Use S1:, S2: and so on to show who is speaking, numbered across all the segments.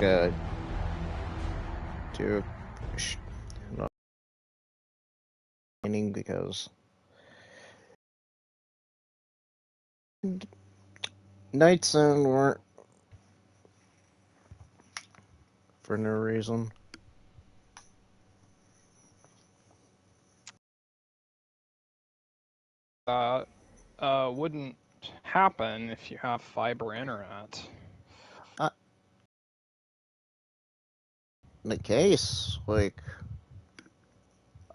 S1: uh, to not meaning because Nights In weren't for no reason.
S2: That wouldn't happen if you have fiber internet.
S1: In the case, like,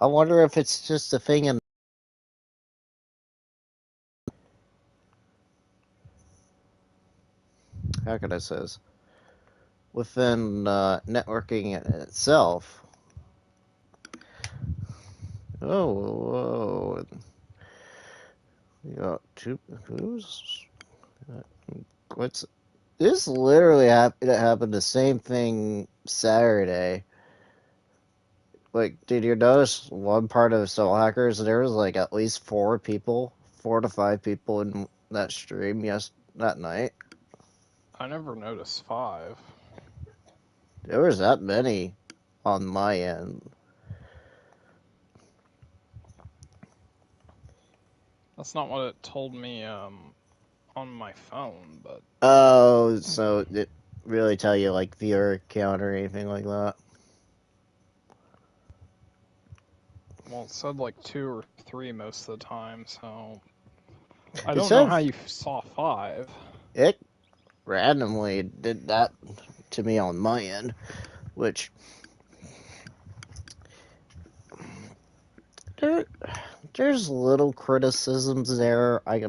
S1: I wonder if it's just a thing in. How can I say this? Within networking itself. Oh, whoa. You got two. Who's. What's. This literally happened. It happened the same thing Saturday. Like, did you notice one part of Soul Hackers? There was like at least 4 to 5 people in that stream that night.
S2: I never noticed 5.
S1: There was that many on my end.
S2: That's not what it told me on my phone, but
S1: Oh, so it didn't really tell you like viewer count or anything like that?
S2: well, it said like 2 or 3 most of the time, so I
S1: It
S2: don't know
S1: said
S2: how you saw 5.
S1: it randomly did that to me on my end, which there's little criticisms there I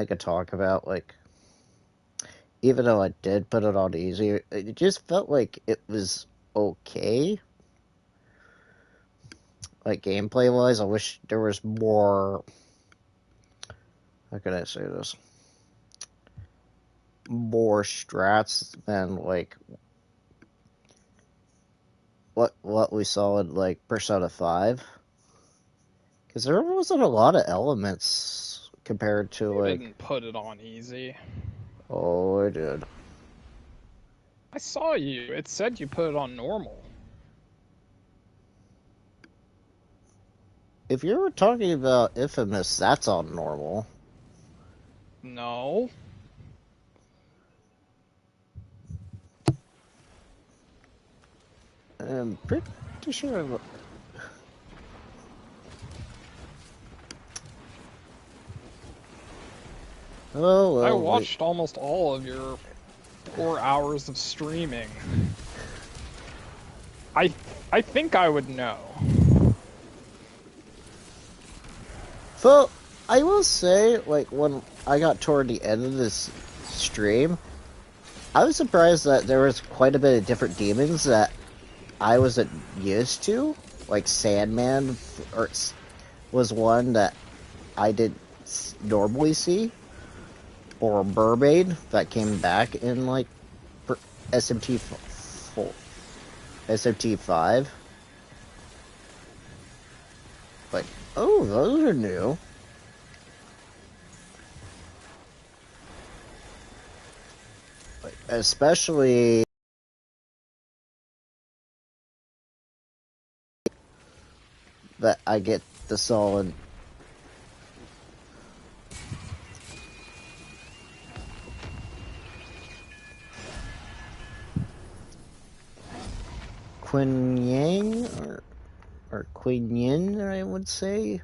S1: could talk about, like, even though I did put it on easy, it just felt like it was okay. Like, gameplay wise, I wish there was more. How can I say this? More strats than like what we saw in like Persona 5. Because there wasn't a lot of elements compared to
S2: You
S1: like.
S2: didn't put it on easy.
S1: Oh, I did.
S2: I saw you. It said you put it on normal.
S1: If you were talking about Infamous, that's on normal.
S2: No.
S1: I'm pretty sure. Oh
S2: I
S1: well,
S2: watched almost all of your 4 hours of streaming. I think I would know.
S1: So I will say, like when I got toward the end of this stream, I was surprised that there was quite a bit of different demons that I wasn't used to. Like Sandman was one that I didn't normally see, or Mermaid that came back in like SMT 4, SMT 5. Like, oh, those are new. Like, especially that I get the solid. Quinn Yang or Quinn Yin, I would say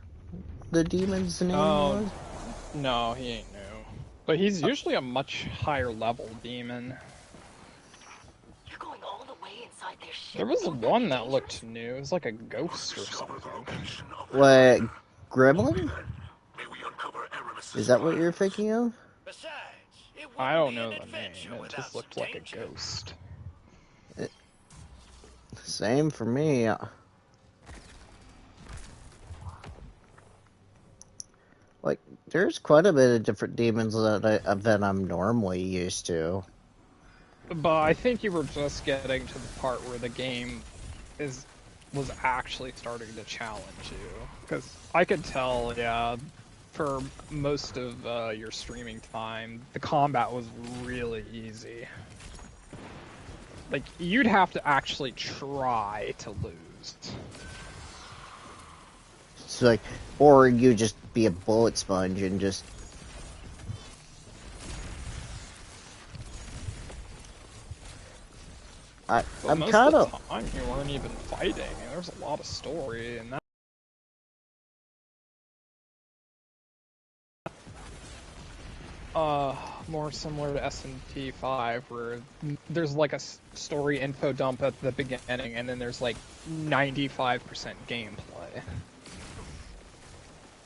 S1: the demon's name was.
S2: No, he ain't new. But he's usually a much higher level demon.
S3: You're going all the way inside their ship.
S2: There was one that looked new. It was like a ghost or something.
S1: What, Gremlin? Is that what you're thinking of?
S2: I don't know the name. It just looked like a ghost.
S1: Same for me. Like, there's quite a bit of different demons that I'm normally used to.
S2: But I think you were just getting to the part where the game was actually starting to challenge you. Because I could tell, yeah, for most of your streaming time, the combat was really easy. Like, you'd have to actually try to lose.
S1: It's like, or you just be a bullet sponge and just... I'm
S2: Most
S1: kind
S2: of
S1: of...
S2: the time, you weren't even fighting. There's a lot of story, and that... more similar to SMP 5, where there's like a story info dump at the beginning, and then there's like 95% gameplay.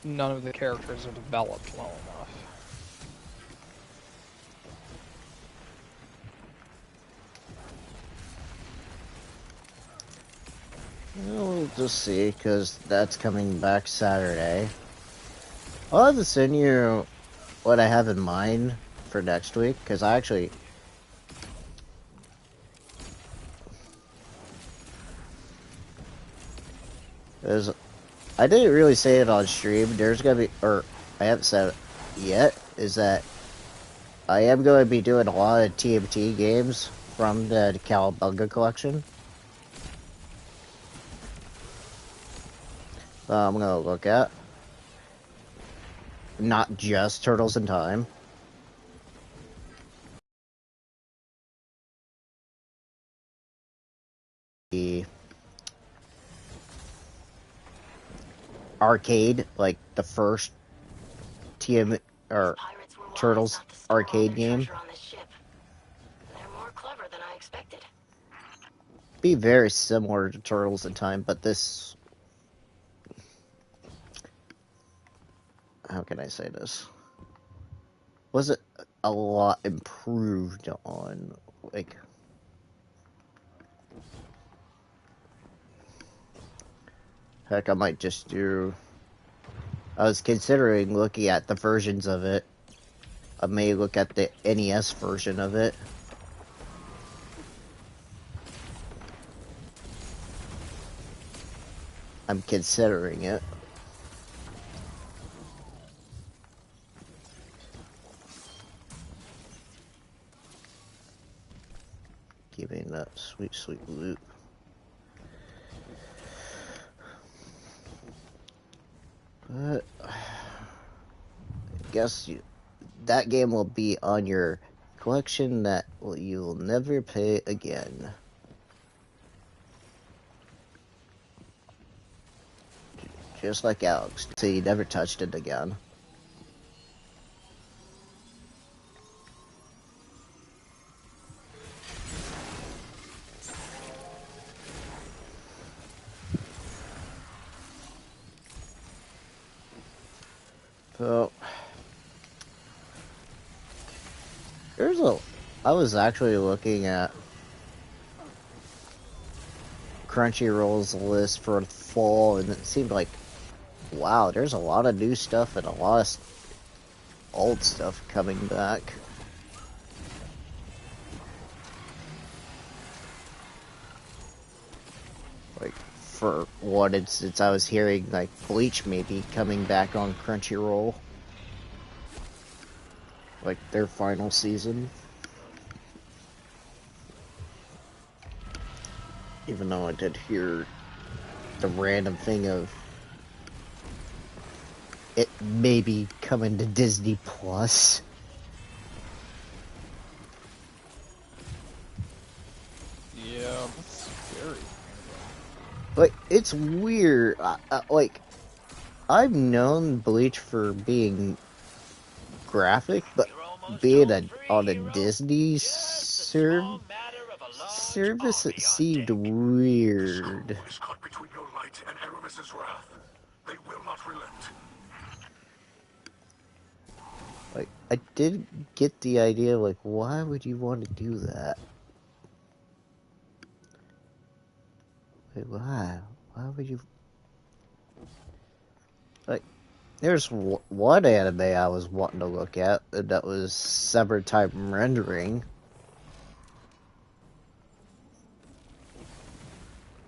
S2: None of the characters are developed well enough.
S1: We'll just see, because that's coming back Saturday. I'll have to send you what I have in mind for next week, because I actually... I didn't really say it on stream. There's gonna be, or I haven't said it yet, is that I am going to be doing a lot of TMT games from the Cowabunga collection. I'm going to look at. Not just Turtles in Time. The arcade, like the first TM or Turtles arcade game.
S3: They're more clever than I expected.
S1: Be very similar to Turtles in Time, but this... How can I say this? Was it a lot improved on, like... Heck, I might just do... I was considering looking at the versions of it. I may look at the NES version of it. I'm considering it. Giving that sweet, sweet loot. But I guess that game will be on your collection that you'll never pay again. Just like Alex, so you never touched it again. So I was actually looking at Crunchyroll's list for the fall, and it seemed like, wow, there's a lot of new stuff and a lot of old stuff coming back. Like, for one instance, I was hearing, like, Bleach may be coming back on Crunchyroll. Like, their final season. Even though I did hear the random thing of it may be coming to Disney Plus.
S2: Yeah, that's scary.
S1: Like, it's weird. Like, I've known Bleach for being graphic, but being on a Disney service, it seemed weird.
S4: Is caught between your light and Aramis's wrath. They will not relent.
S1: Like, I did get the idea, like, why would you want to do that? Like, why? Why would you... Like, there's one anime I was wanting to look at, and that was Severed Time Rendering.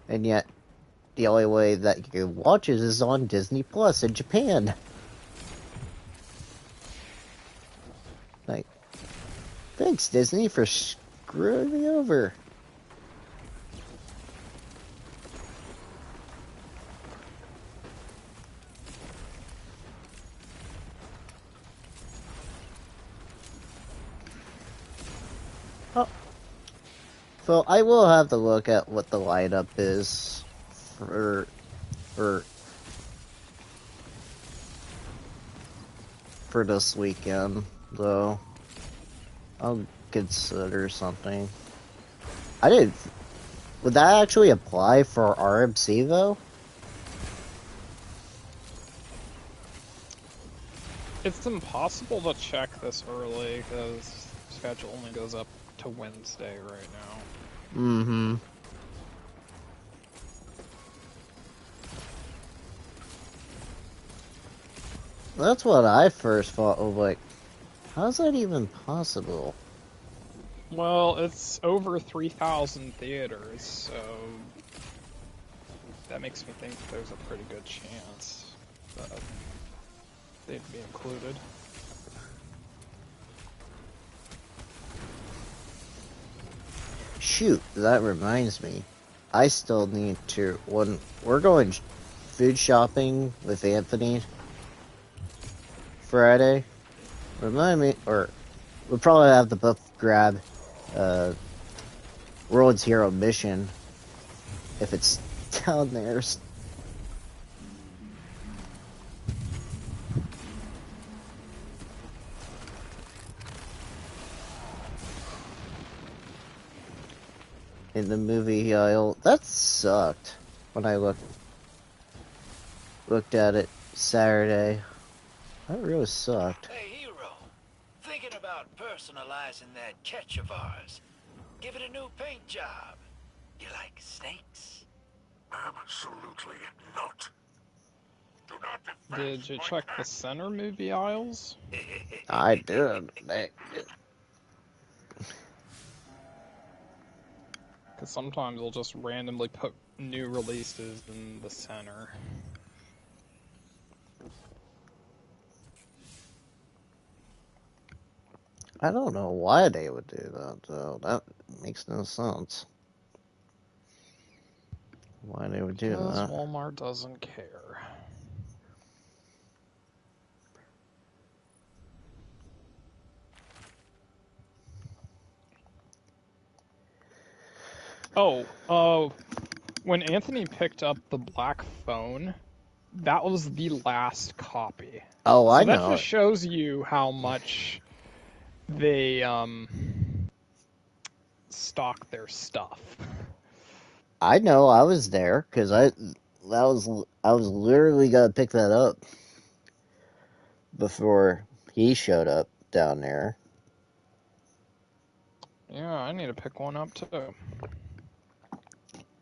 S1: And yet, the only way that you can watch it is on Disney Plus in Japan. Like, thanks Disney for screwing me over. Oh, so I will have to look at what the lineup is for for for this weekend, though. I'll consider something. I didn't. Would that actually apply for RMC though?
S2: It's impossible to check this early because the schedule only goes up to Wednesday right now.
S1: Mm-hmm. That's what I first thought of, like, how's that even possible?
S2: Well, it's over 3,000 theaters, so that makes me think there's a pretty good chance that they'd be included.
S1: Shoot, that reminds me. I still need to, when we're going food shopping with Anthony Friday, remind me, or we'll probably have to both grab World's Hero Mission if it's down there. In the movie aisle. That sucked when I looked at it Saturday. That really sucked.
S5: Hey, Hero. Thinking about personalizing that catch of ours. Give it a new paint job. You like snakes?
S4: Absolutely not. Do not
S2: Did
S4: advance
S2: you
S4: my
S2: check the
S4: path.
S2: center movie aisles?
S1: I did.
S2: Because sometimes they'll just randomly put new releases in the center.
S1: I don't know why they would do that, though. That makes no sense. Why they would do
S2: Because
S1: that.
S2: Walmart doesn't care. Oh, when Anthony picked up the black phone, that was the last copy.
S1: Oh, I
S2: So that
S1: know
S2: just
S1: it.
S2: shows you how much they stock their stuff.
S1: I know I was there, because I was literally gonna pick that up before he showed up down there.
S2: Yeah, I need to pick one up too.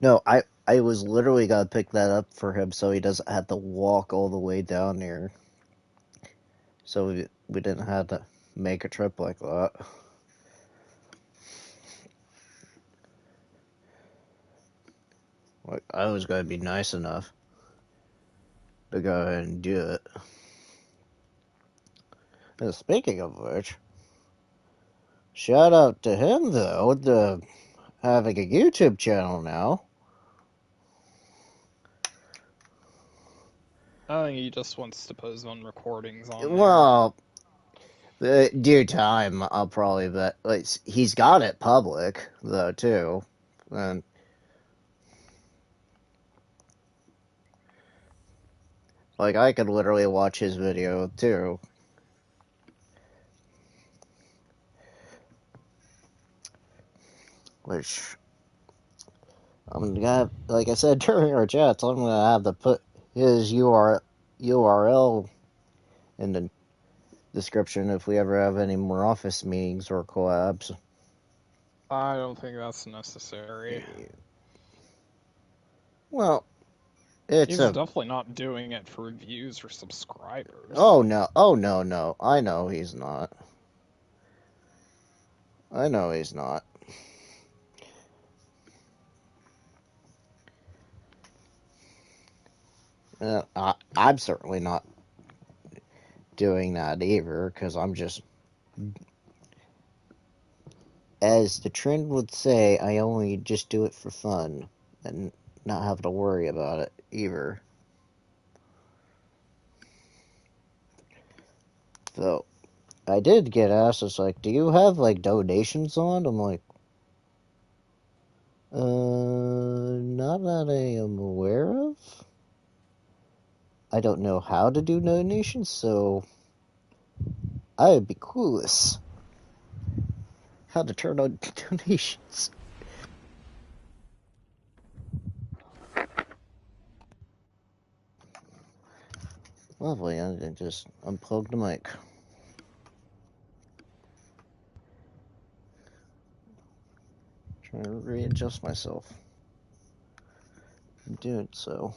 S1: No, I was literally gonna pick that up for him so he doesn't have to walk all the way down there. So we didn't have to make a trip like that. Like, I was gonna be nice enough to go ahead and do it. And speaking of which, shout out to him though, to having a YouTube channel now.
S2: I think he just wants to post on recordings on there.
S1: Well, due time, I'll probably bet. Like, he's got it public though too, and like I could literally watch his video too. Which I'm gonna, like I said during our chats, I'm gonna have to put his URL in the description if we ever have any more office meetings or collabs.
S2: I don't think that's necessary.
S1: Well, it's
S2: He's
S1: a.
S2: definitely not doing it for views or subscribers.
S1: Oh no! I know he's not. I know he's not. I'm certainly not doing that either, because I'm just, as the trend would say, I only just do it for fun and not have to worry about it either. So, I did get asked, it's like, do you have, like, donations on? I'm like, not that I am aware of. I don't know how to do donations, so I would be clueless how to turn on donations. Lovely, I just unplugged the mic. Trying to readjust myself. I'm doing so.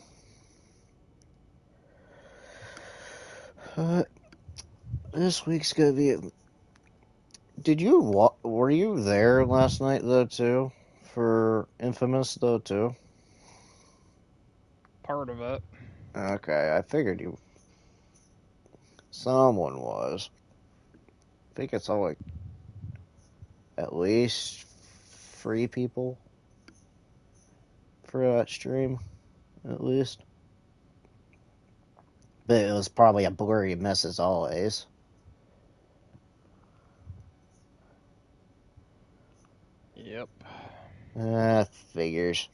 S1: This week's gonna be. Were you there last night though too? For Infamous though too?
S2: Part of it.
S1: Okay, I figured you. Someone was. I think it's all like at least 3 people for that stream, at least. But it was probably a blurry mess as always.
S2: Yep.
S1: Figures.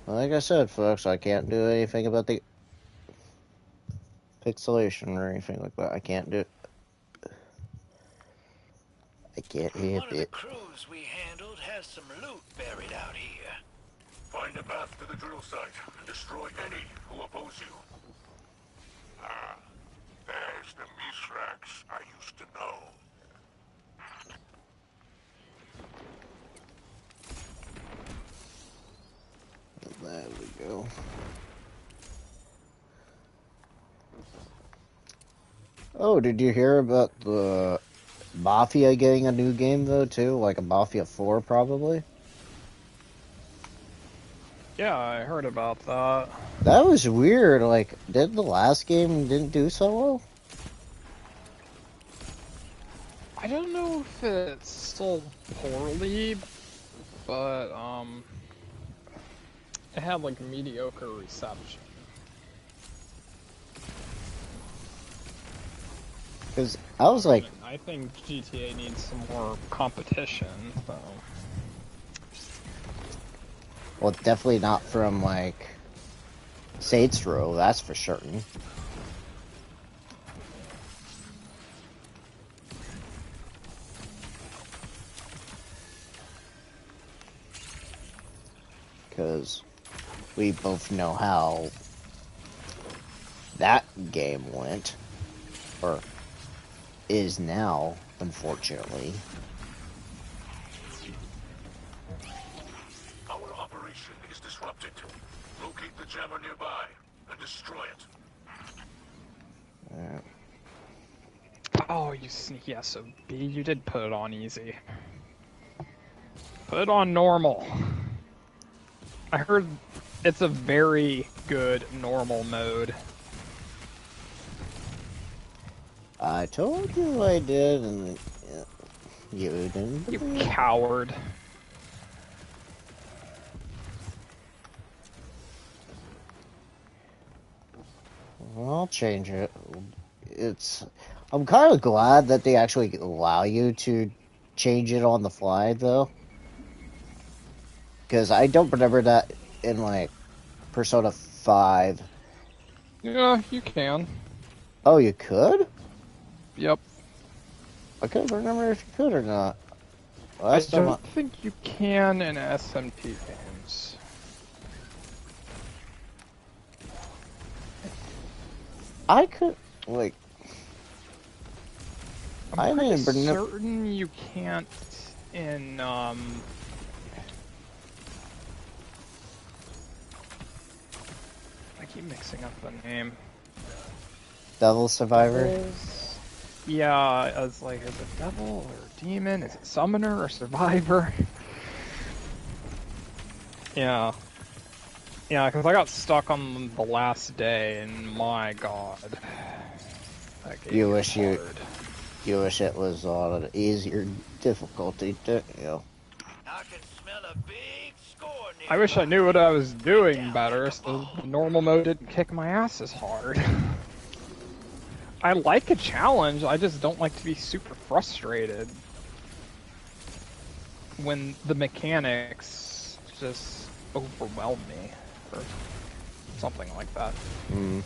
S1: Like I said, folks, I can't do anything about the pixelation or anything like that. I can't do it. I can't
S5: One
S1: help
S5: of the
S1: it.
S5: crews we handled has some loot buried out here.
S4: Find a path to the drill site and destroy any who oppose you. Ah, there's the Mithrax I used to know.
S1: There we go. Oh, did you hear about the Mafia getting a new game though too? Like a Mafia 4 probably?
S2: Yeah, I heard about that.
S1: That was weird. Like, did the last game didn't do so well?
S2: I don't know if it's sold poorly, but it had like mediocre reception.
S1: Because I was like,
S2: I think GTA needs some more competition, so.
S1: well, definitely not from like Saints Row, that's for certain. Because we both know how that game went, or is now, unfortunately.
S4: Our operation is disrupted. Locate the jammer nearby and destroy it.
S2: Oh, you sneaky SOB, you did put it on easy. Put it on normal. I heard it's a very good normal mode.
S1: I told you I did, and you didn't.
S2: You coward.
S1: I'll change it. I'm kind of glad that they actually allow you to change it on the fly, though. Because I don't remember that in, like, Persona 5.
S2: Yeah, you can.
S1: Oh, you could?
S2: Yep.
S1: I couldn't remember if you could or not.
S2: I don't think you can in SMP games.
S1: I could, like...
S2: I'm pretty certain you can't in, I keep mixing up the name.
S1: Devil Survivor?
S2: Yeah, is it devil or demon? Is it summoner or survivor? Yeah. Yeah, because I got stuck on the last day, and my god.
S1: You wish it was on an easier difficulty, don't you?
S5: I can smell a big score near.
S2: I wish I knew what I was doing better, so the normal mode didn't kick my ass as hard. I like a challenge, I just don't like to be super frustrated when the mechanics just overwhelm me, or something like that.
S1: Mm.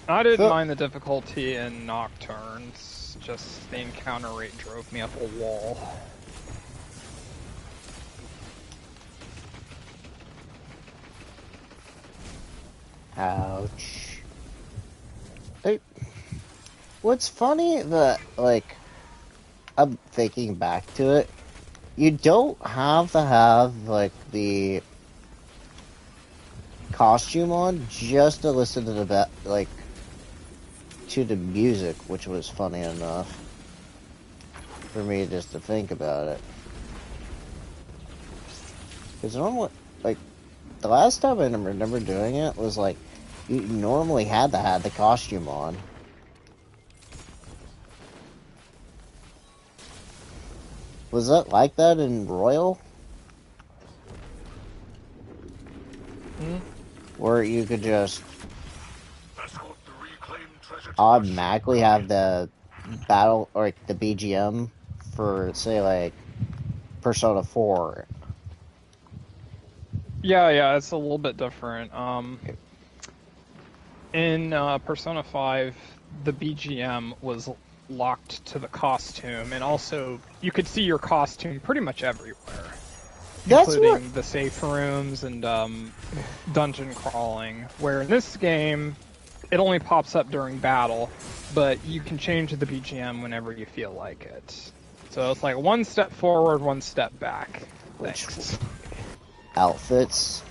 S2: I didn't
S1: So,
S2: mind the difficulty in Nocturnes, just the encounter rate drove me up a wall.
S1: ouch. Hey, what's funny that, like, I'm thinking back to it, you don't have to have, like, the costume on just to listen to to the music, which was funny enough for me just to think about it. Because normally, like, the last time I remember doing it was, like, you normally had to have the costume on. Was that like that in Royal? Where you could just
S4: Escort the reclaimed treasure to
S1: automatically have the battle, or like, the BGM for, say, like, Persona 4.
S2: Yeah, it's a little bit different. In Persona 5, the BGM was locked to the costume, and also you could see your costume pretty much everywhere,
S1: That's
S2: including the safe rooms and dungeon crawling, where in this game, it only pops up during battle, but you can change the BGM whenever you feel like it. So it's like one step forward, one step back. Thanks.
S1: Outfits.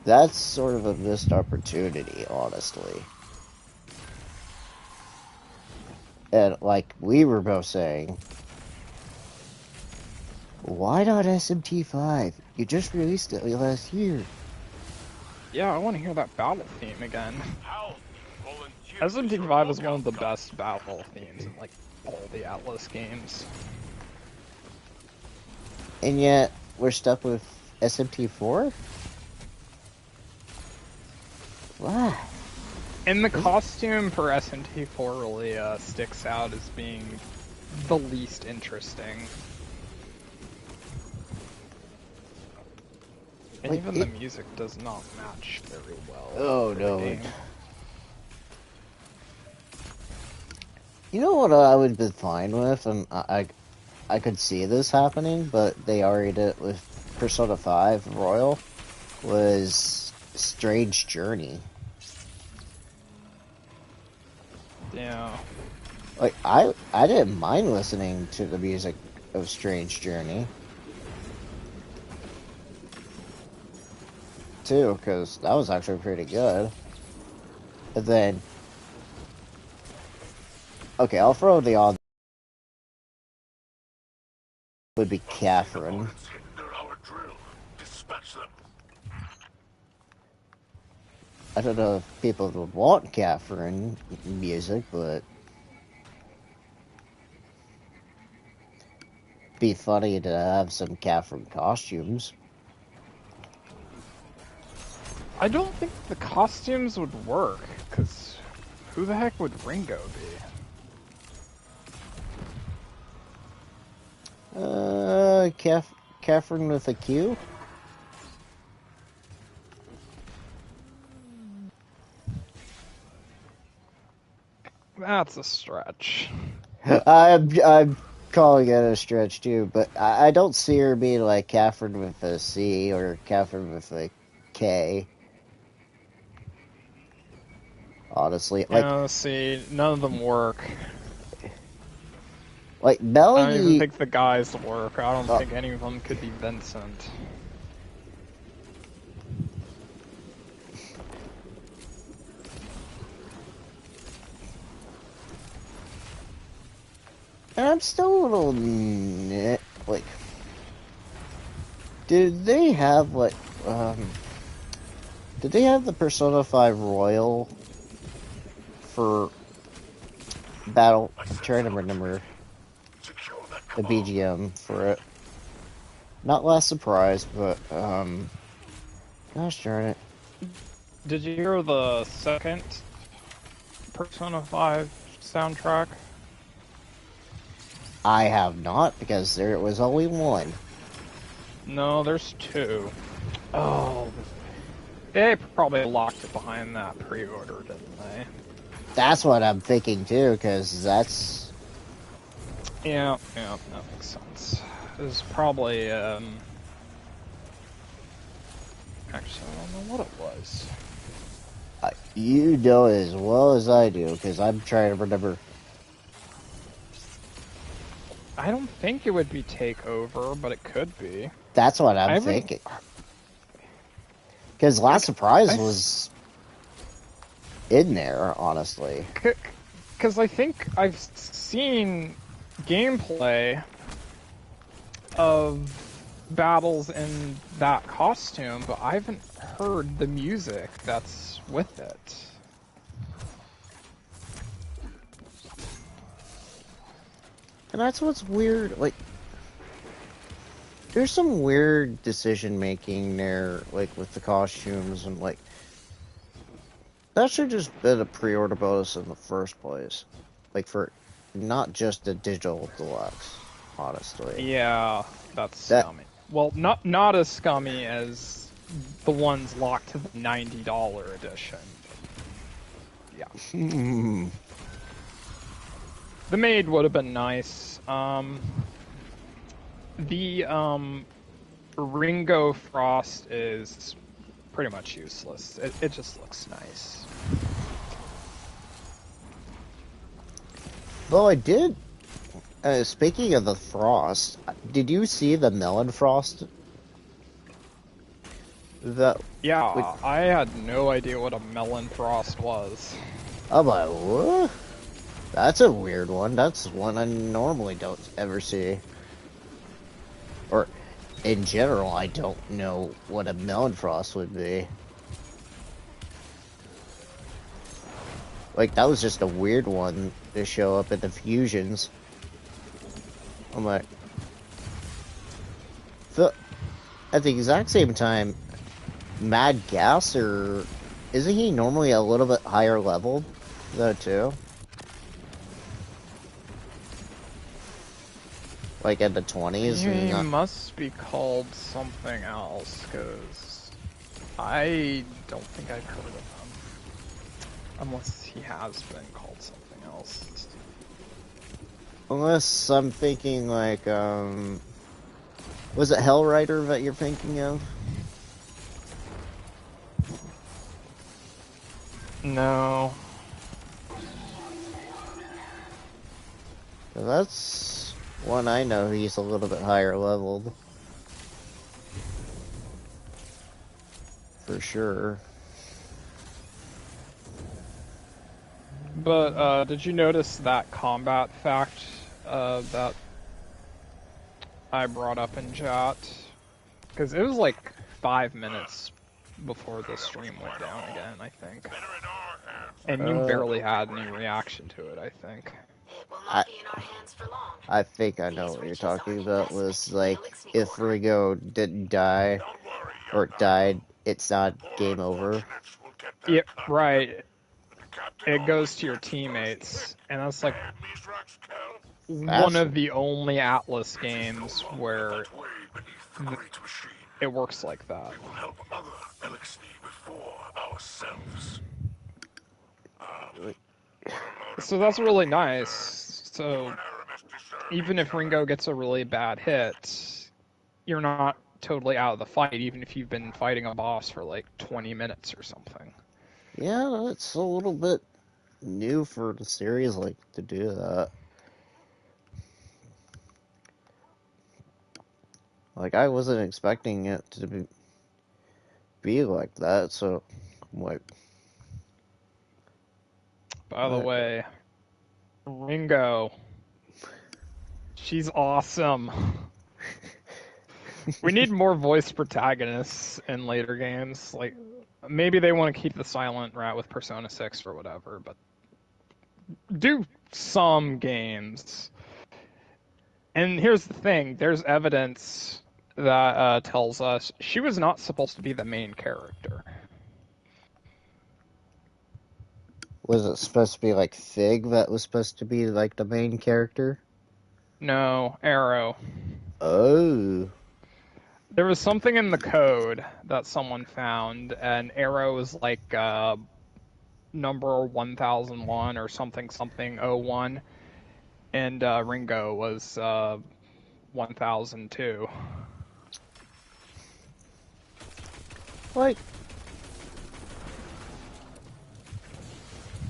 S1: That's sort of a missed opportunity, honestly. And like we were both saying, why not SMT5? You just released it last year.
S2: Yeah, I want to hear that battle theme again.
S4: Hal, volunteer
S2: SMT5 is one of the best battle themes in like all the Atlas games.
S1: And yet, we're stuck with SMT4? Why?
S2: And the costume for SMT4 really sticks out as being the least interesting. And
S1: Like,
S2: even the music does not match very well.
S1: Oh
S2: for
S1: no.
S2: the game.
S1: You know what I would have been fine with, and I could see this happening, but they already did it with Persona 5 Royal, was Strange Journey.
S2: Yeah.
S1: Like, I didn't mind listening to the music of Strange Journey. Too, because that was actually pretty good. And then... Okay, I'll throw the odd... would be Catherine.
S4: hinder our drill. Dispatch them.
S1: I don't know if people would want Catherine music, but... be funny to have some Catherine costumes.
S2: I don't think the costumes would work, because who the heck would Ringo be?
S1: Catherine with a Q?
S2: That's a stretch.
S1: I'm calling it a stretch too, but I don't see her being like Catherine with a C or Catherine with a K. Honestly, like,
S2: See, none of them work.
S1: like
S2: I don't even
S1: Melody.
S2: think the guys work. I don't think any of them could be Vincent.
S1: And I'm still a little like. Did they have like Did they have the Persona 5 Royal for Battle? I'm trying to remember
S4: Secure that
S1: the
S4: cabal.
S1: BGM for it. Not last surprise, but gosh darn it.
S2: Did you hear the second Persona 5 soundtrack?
S1: I have not, because there was only one.
S2: No, there's two. Oh, they probably locked it behind that pre-order, didn't they?
S1: That's what I'm thinking too, because that's...
S2: Yeah, that makes sense. It was probably, actually, I don't know what it was.
S1: You know as well as I do, because I'm trying to remember.
S2: I don't think it would be Takeover, but it could be.
S1: That's what I'm thinking. Because Last Surprise was in there, honestly.
S2: Because I think I've seen gameplay of battles in that costume, but I haven't heard the music that's with it.
S1: And that's what's weird, like... There's some weird decision-making there, like, with the costumes, and, like... That should just been a pre-order bonus in the first place. Like, for not just a digital deluxe, honestly.
S2: Yeah, that's scummy. Well, not as scummy as the ones locked to the $90 edition. Yeah. The maid would have been nice. The Ringo Frost is pretty much useless. It just looks nice.
S1: Though I did... speaking of the Frost, did you see the Melon Frost?
S2: Yeah, I had no idea what a Melon Frost was.
S1: I'm like, what? That's a weird one. That's one I normally don't ever see. Or, in general, I don't know what a Melon Frost would be. Like, that was just a weird one to show up in the fusions. I'm like... At the exact same time, Mad Gasser, isn't he normally a little bit higher level, though, too? Like, in the 20s?
S2: He must be called something else, because I don't think I've heard of him. Unless he has been called something else.
S1: Unless I'm thinking, like, was it Hellrider that you're thinking of?
S2: No.
S1: That's one I know he's a little bit higher leveled. For sure.
S2: But, did you notice that combat fact, that I brought up in chat? Because it was like 5 minutes before the stream went down again, I think. And you barely had any reaction to it, I think.
S1: I think I know what you're talking about. Was like, if Ringo didn't die, or died, it's not game over.
S2: Yeah, right. It goes to your teammates, and that's like one of the only Atlas games where it works like that. So that's really nice. So even if Ringo gets a really bad hit, you're not totally out of the fight, even if you've been fighting a boss for like 20 minutes or something.
S1: Yeah, it's a little bit new for the series, like, to do that. Like, I wasn't expecting it to be like that, so I'm like...
S2: By the way, Ringo, she's awesome. We need more voice protagonists in later games. Like, maybe they want to keep the silent route with Persona 6 or whatever, but do some games. And here's the thing, there's evidence that tells us she was not supposed to be the main character.
S1: Was it supposed to be like Fig that was supposed to be like the main character?
S2: No, Arrow.
S1: Oh.
S2: There was something in the code that someone found, and Arrow was like number 1001 or something something oh 01, and Ringo was 1002.
S1: Like,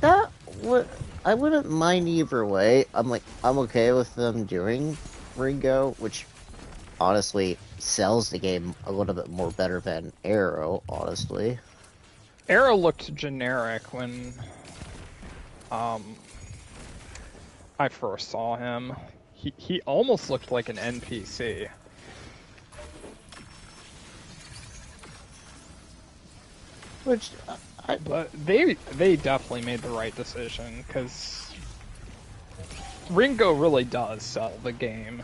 S1: that would... I wouldn't mind either way. I'm okay with them doing Ringo, which honestly sells the game a little bit more better than Arrow, honestly.
S2: Arrow looked generic when I first saw him. He almost looked like an NPC.
S1: Which,
S2: But they definitely made the right decision, because Ringo really does sell the game.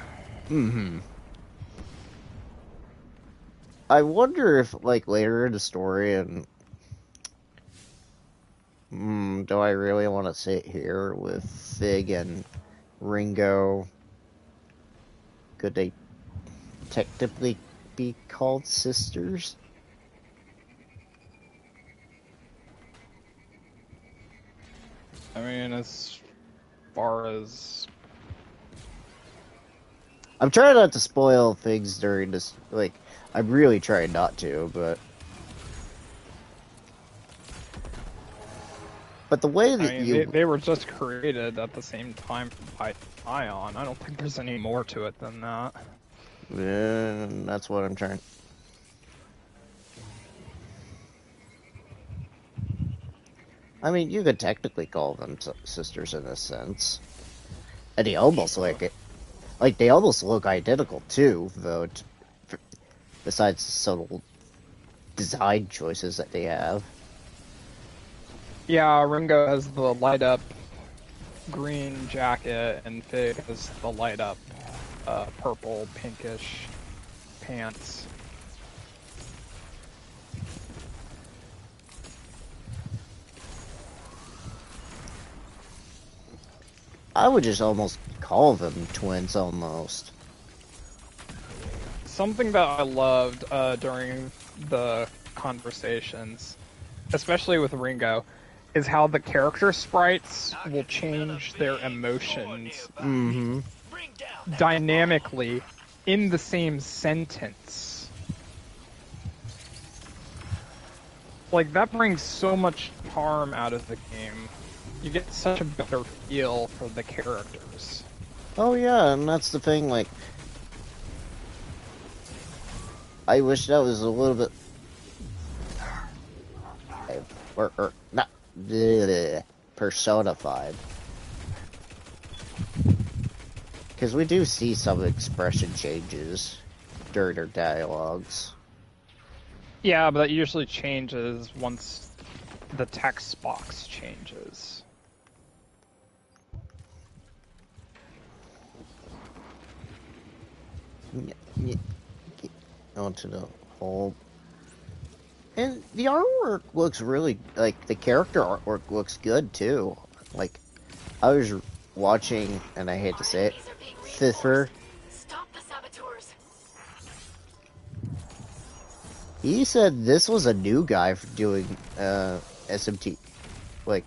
S1: Mm-hmm. I wonder if, like, later in the story, and do I really want to sit here with Fig and Ringo? Could they technically be called sisters?
S2: I mean, as far as...
S1: I'm trying not to spoil things during this, like, I'm really trying not to, but... But the way that
S2: I mean, they were just created at the same time by Ion. I don't think there's any more to it than that.
S1: Yeah, that's what I'm trying... I mean, you could technically call them sisters in a sense. And they almost like it. Like, they almost look identical, too, though, besides the subtle design choices that they have.
S2: Yeah, Ringo has the light up green jacket, and Fig has the light up purple, pinkish pants.
S1: I would just almost call them twins, almost.
S2: Something that I loved during the conversations, especially with Ringo, is how the character sprites will change their emotions dynamically in the same sentence. Like, that brings so much charm out of the game. You get such a better feel for the characters.
S1: Oh yeah, and that's the thing, like... I wish that was a little bit... Or not... personified. Because we do see some expression changes during their dialogues.
S2: Yeah, but that usually changes once the text box changes.
S1: Onto the whole... And the artwork looks really... Like, the character artwork looks good, too. Like, I was watching, and I hate to say it, Thither.
S3: Stop the saboteurs.
S1: He said this was a new guy for doing SMT, like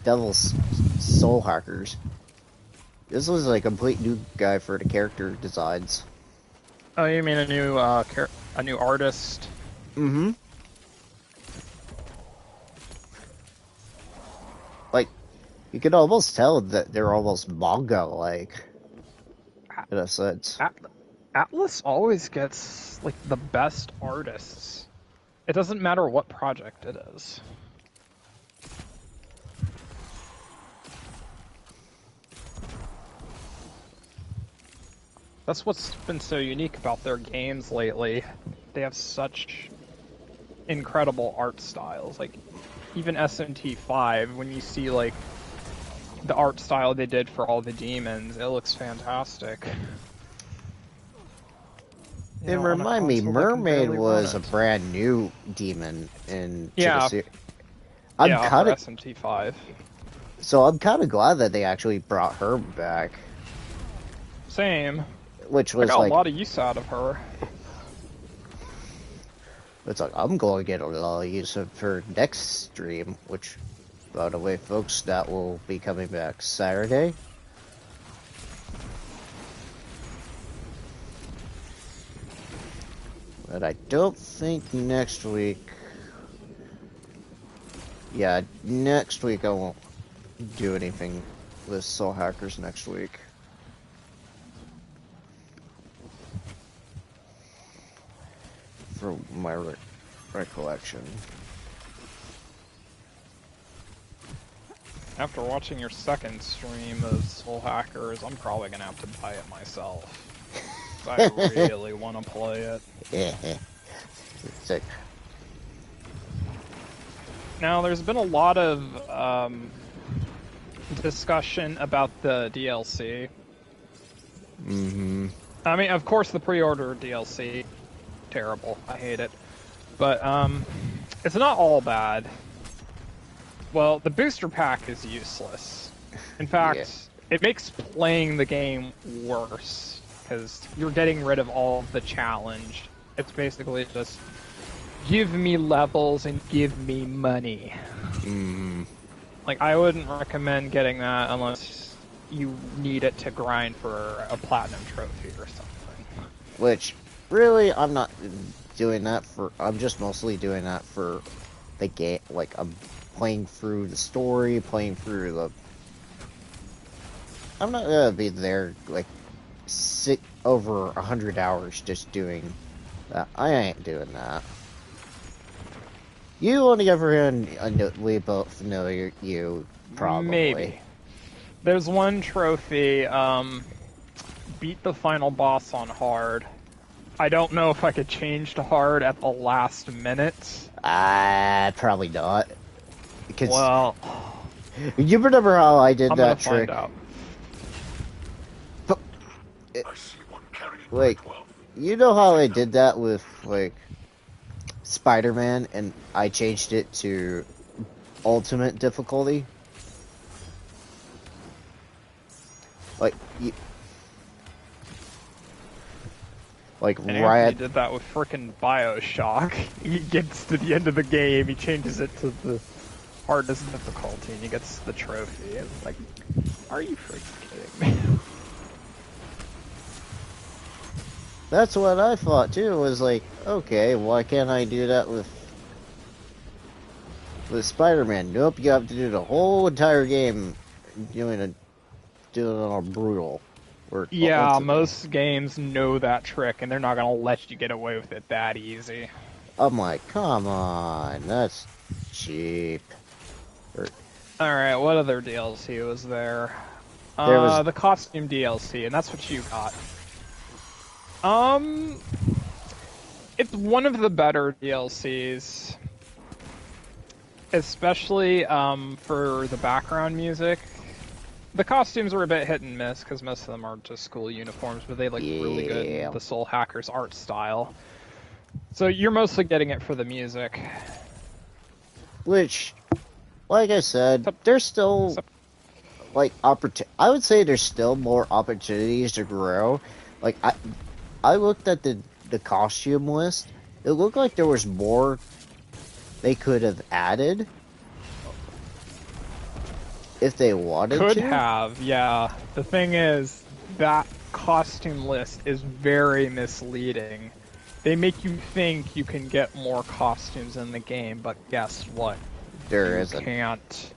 S1: Devil's Soul Hackers. This was like a complete new guy for the character designs.
S2: Oh, you mean a new artist?
S1: Mm-hmm. Like, you could almost tell that they're almost manga-like, in a sense.
S2: Atlas always gets, like, the best artists. It doesn't matter what project it is. That's what's been so unique about their games lately. They have such incredible art styles. Like, even SMT5, when you see, like, the art style they did for all the demons, it looks fantastic.
S1: It remind me, Mermaid was a brand new demon in
S2: yeah,
S1: I'm
S2: yeah,
S1: kind of
S2: SMT5.
S1: So I'm kind of glad that they actually brought her back,
S2: Same.
S1: which
S2: I
S1: was
S2: got
S1: like,
S2: a lot of use out of her.
S1: it's like I'm going to get a lot of use of her next stream, which, by the way, folks, that will be coming back Saturday. But I don't think next week. Yeah, next week I won't do anything with Soul Hackers next week. From my recollection.
S2: After watching your second stream of Soul Hackers, I'm probably gonna have to buy it myself. I really want to play it.
S1: Sick.
S2: Now, there's been a lot of discussion about the DLC.
S1: Mm-hmm.
S2: I mean, of course, the pre-order DLC, terrible. I hate it. But it's not all bad. Well, the booster pack is useless. In fact, it makes playing the game worse, because you're getting rid of all of the challenge. It's basically just, give me levels and give me money.
S1: Mm-hmm.
S2: Like, I wouldn't recommend getting that unless you need it to grind for a platinum trophy or something.
S1: Which, really, I'm not doing that for... I'm just mostly doing that for the game. Like, I'm playing through the story, playing through the... I'm not gonna be there, like, over 100 hours just doing that. I ain't doing that. You, on the other hand, we both know you probably.
S2: Maybe. There's one trophy, beat the final boss on hard. I don't know if I could change to hard at the last minute.
S1: Probably not. Because
S2: Well,
S1: you remember how I did
S2: I'm
S1: that
S2: gonna
S1: trick?
S2: find out.
S4: I see one carrying
S1: Like,
S4: my 12.
S1: you know how I did that with, like, Spider-Man, and I changed it to ultimate difficulty? Like,
S2: And
S1: right
S2: Anthony did that with frickin' BioShock. He gets to the end of the game, he changes it to the hardest difficulty, and he gets the trophy. And it's like, are you freaking kidding me?
S1: That's what I thought too, was like, okay, why can't I do that with Spider-Man? Nope, you have to do the whole entire game doing it all brutal. Or
S2: Yeah,
S1: ultimate.
S2: most games know that trick, and they're not gonna let you get away with it that easy.
S1: I'm like, come on, that's cheap.
S2: Alright, what other DLC was there?
S1: There was
S2: The costume DLC, and that's what you got. It's one of the better DLCs. Especially, for the background music. The costumes were a bit hit and miss, because most of them are just school uniforms, but they look really good in the Soul Hackers art style. So you're mostly getting it for the music.
S1: Which, like I said, there's still, like, I would say there's still more opportunities to grow. Like, I looked at the costume list. It looked like there was more they could have added. If they wanted to.
S2: Could have, yeah. The thing is, that costume list is very misleading. They make you think you can get more costumes in the game, but guess what?
S1: There
S2: you
S1: isn't.
S2: Can't.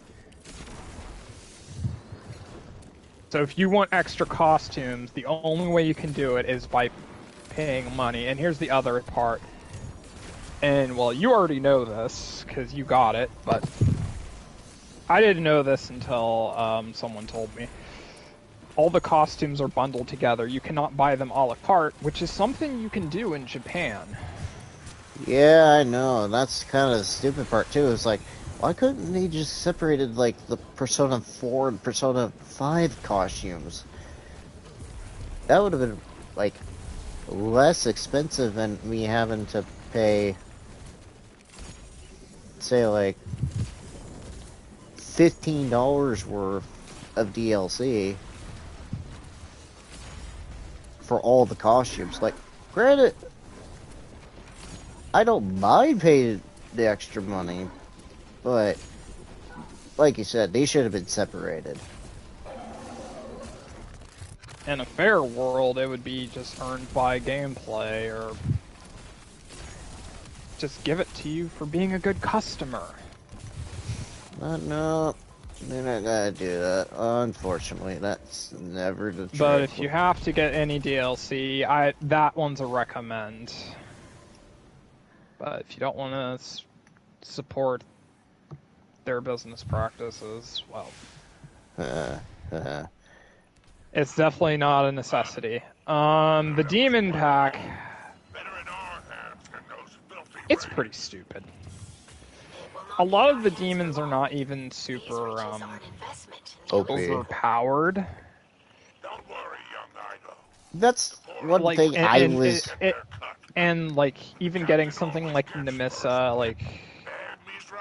S2: So if you want extra costumes, the only way you can do it is by paying money. And here's the other part. And, well, you already know this, because you got it, but I didn't know this until someone told me. All the costumes are bundled together. You cannot buy them a la carte, which is something you can do in Japan.
S1: Yeah, I know. That's kind of the stupid part, too. It's like, why couldn't they just separated, like, the Persona 4 and Persona 5 costumes? That would have been, like, less expensive than me having to pay, say, like, $15 worth of DLC for all the costumes. Like, granted, I don't mind paying the extra money, but like you said, they should have been separated.
S2: In a fair world, it would be just earned by gameplay, or just give it to you for being a good customer.
S1: No, they're not gonna do that. Unfortunately, that's never the truth.
S2: But if you have to get any DLC, that one's a recommend. But if you don't want to support their business practices, well, it's definitely not a necessity. The Demon Pack, it's pretty stupid. A lot of the demons are not even super overpowered.
S4: Don't worry, young idol.
S1: That's one thing I was...
S2: And, like, even getting something like Nemissa, like,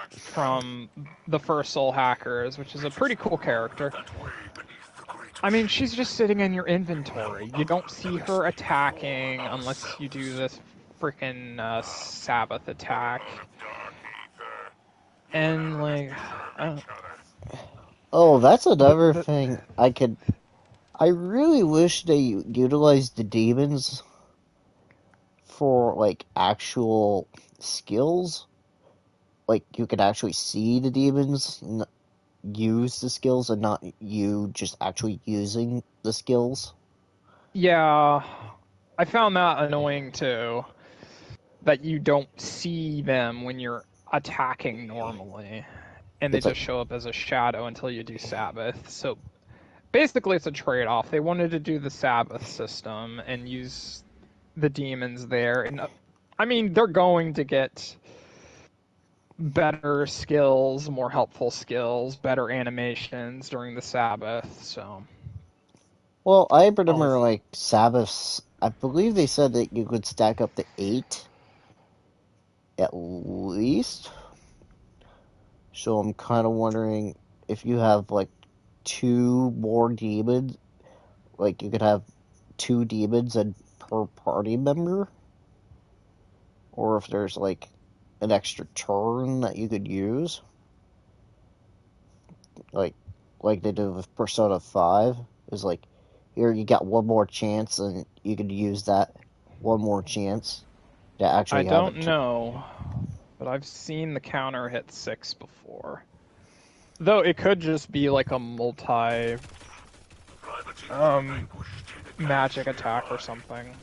S2: from the First Soul Hackers, which is a pretty cool character. I mean, she's just sitting in your inventory. You don't see her attacking unless you do this freaking Sabbath attack. And, like...
S1: Oh, that's another thing I really wish they utilized the demons for, like, actual skills. Like, you could actually see the demons use the skills and not you just actually using the skills.
S2: Yeah, I found that annoying too. That you don't see them when you're attacking normally. And they just show up as a shadow until you do Sabbath. So basically it's a trade-off. They wanted to do the Sabbath system and use the demons there. And I mean, they're going to get better skills, more helpful skills, better animations during the Sabbath, so...
S1: Well, I remember, like, Sabbaths... I believe they said that you could stack up to 8. At least. So I'm kind of wondering if you have, like, 2 more demons. Like, you could have 2 demons per party member. Or if there's, like, an extra turn that you could use. Like they did with Persona 5. Is like, here you got one more chance, and you could use that one more chance to actually have
S2: I don't know, but I've seen the counter hit 6 before. Though it could just be like a multi magic attack or something.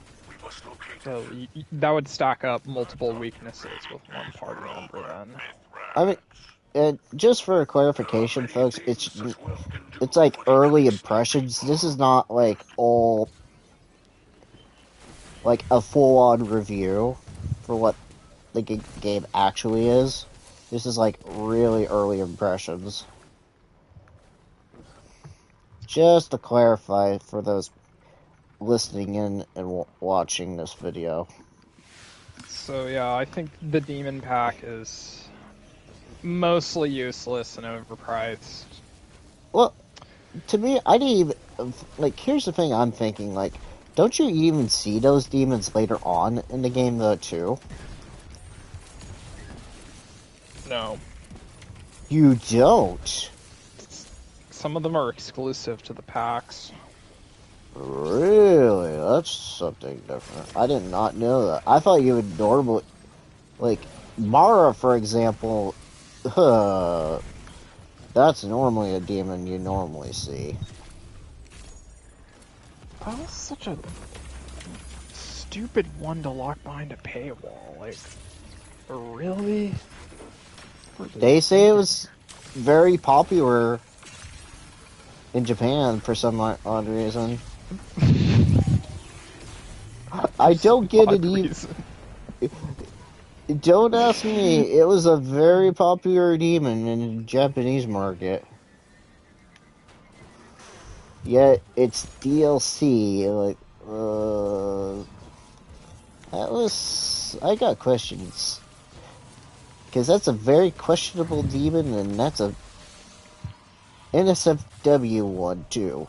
S2: So that would stack up multiple weaknesses with one party member then.
S1: I mean, and just for clarification, folks, it's like early impressions. This is not like all like a full-on review for what the game actually is. This is like really early impressions. Just to clarify for those listening in and watching this video.
S2: So yeah, I think the Demon Pack is mostly useless and overpriced.
S1: Well, to me, I didn't even... Like, here's the thing I'm thinking, like, don't you even see those demons later on in the game, though, too?
S2: No.
S1: You don't?
S2: Some of them are exclusive to the packs.
S1: Really? That's something different. I did not know that. I thought you would normally... Like, Mara, for example... that's normally a demon you normally see.
S2: That was such a stupid one to lock behind a paywall. Like, really?
S1: They say it was very popular in Japan for some odd reason. I don't get it either. Don't ask me. It was a very popular demon in the Japanese market. Yet it's DLC. Like, that was... I got questions. Because that's a very questionable demon, and that's a NSFW one too.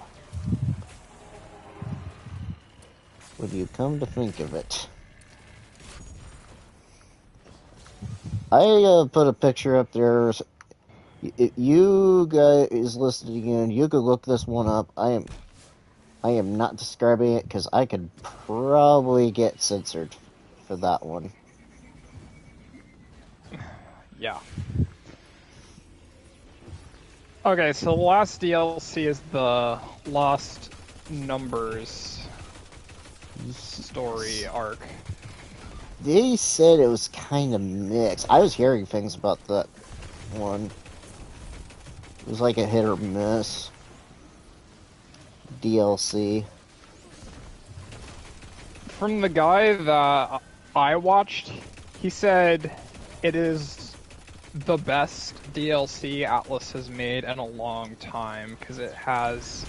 S1: When you come to think of it. I put a picture up there. If you guys listening in, you could look this one up. I am not describing it because I could probably get censored for that one.
S2: Yeah. Okay, so the last DLC is the Lost Numbers story arc.
S1: They said it was kind of mixed. I was hearing things about that one. It was like a hit or miss DLC.
S2: From the guy that I watched, he said it is the best DLC Atlas has made in a long time because it has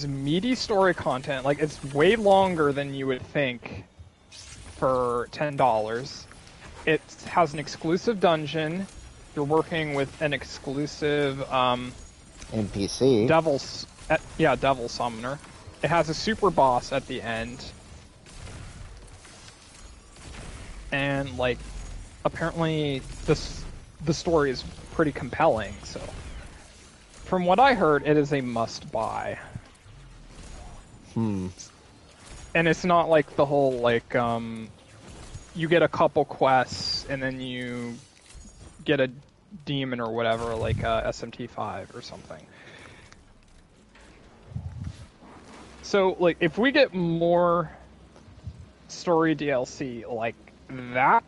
S2: meaty story content. Like, it's way longer than you would think for $10. It has an exclusive dungeon. You're working with an exclusive
S1: NPC.
S2: Devil Summoner. It has a super boss at the end. And, like, apparently the story is pretty compelling, so... From what I heard, it is a must-buy. And it's not like the whole, like, you get a couple quests, and then you get a demon or whatever, like SMT5 or something. So, like, if we get more story DLC like that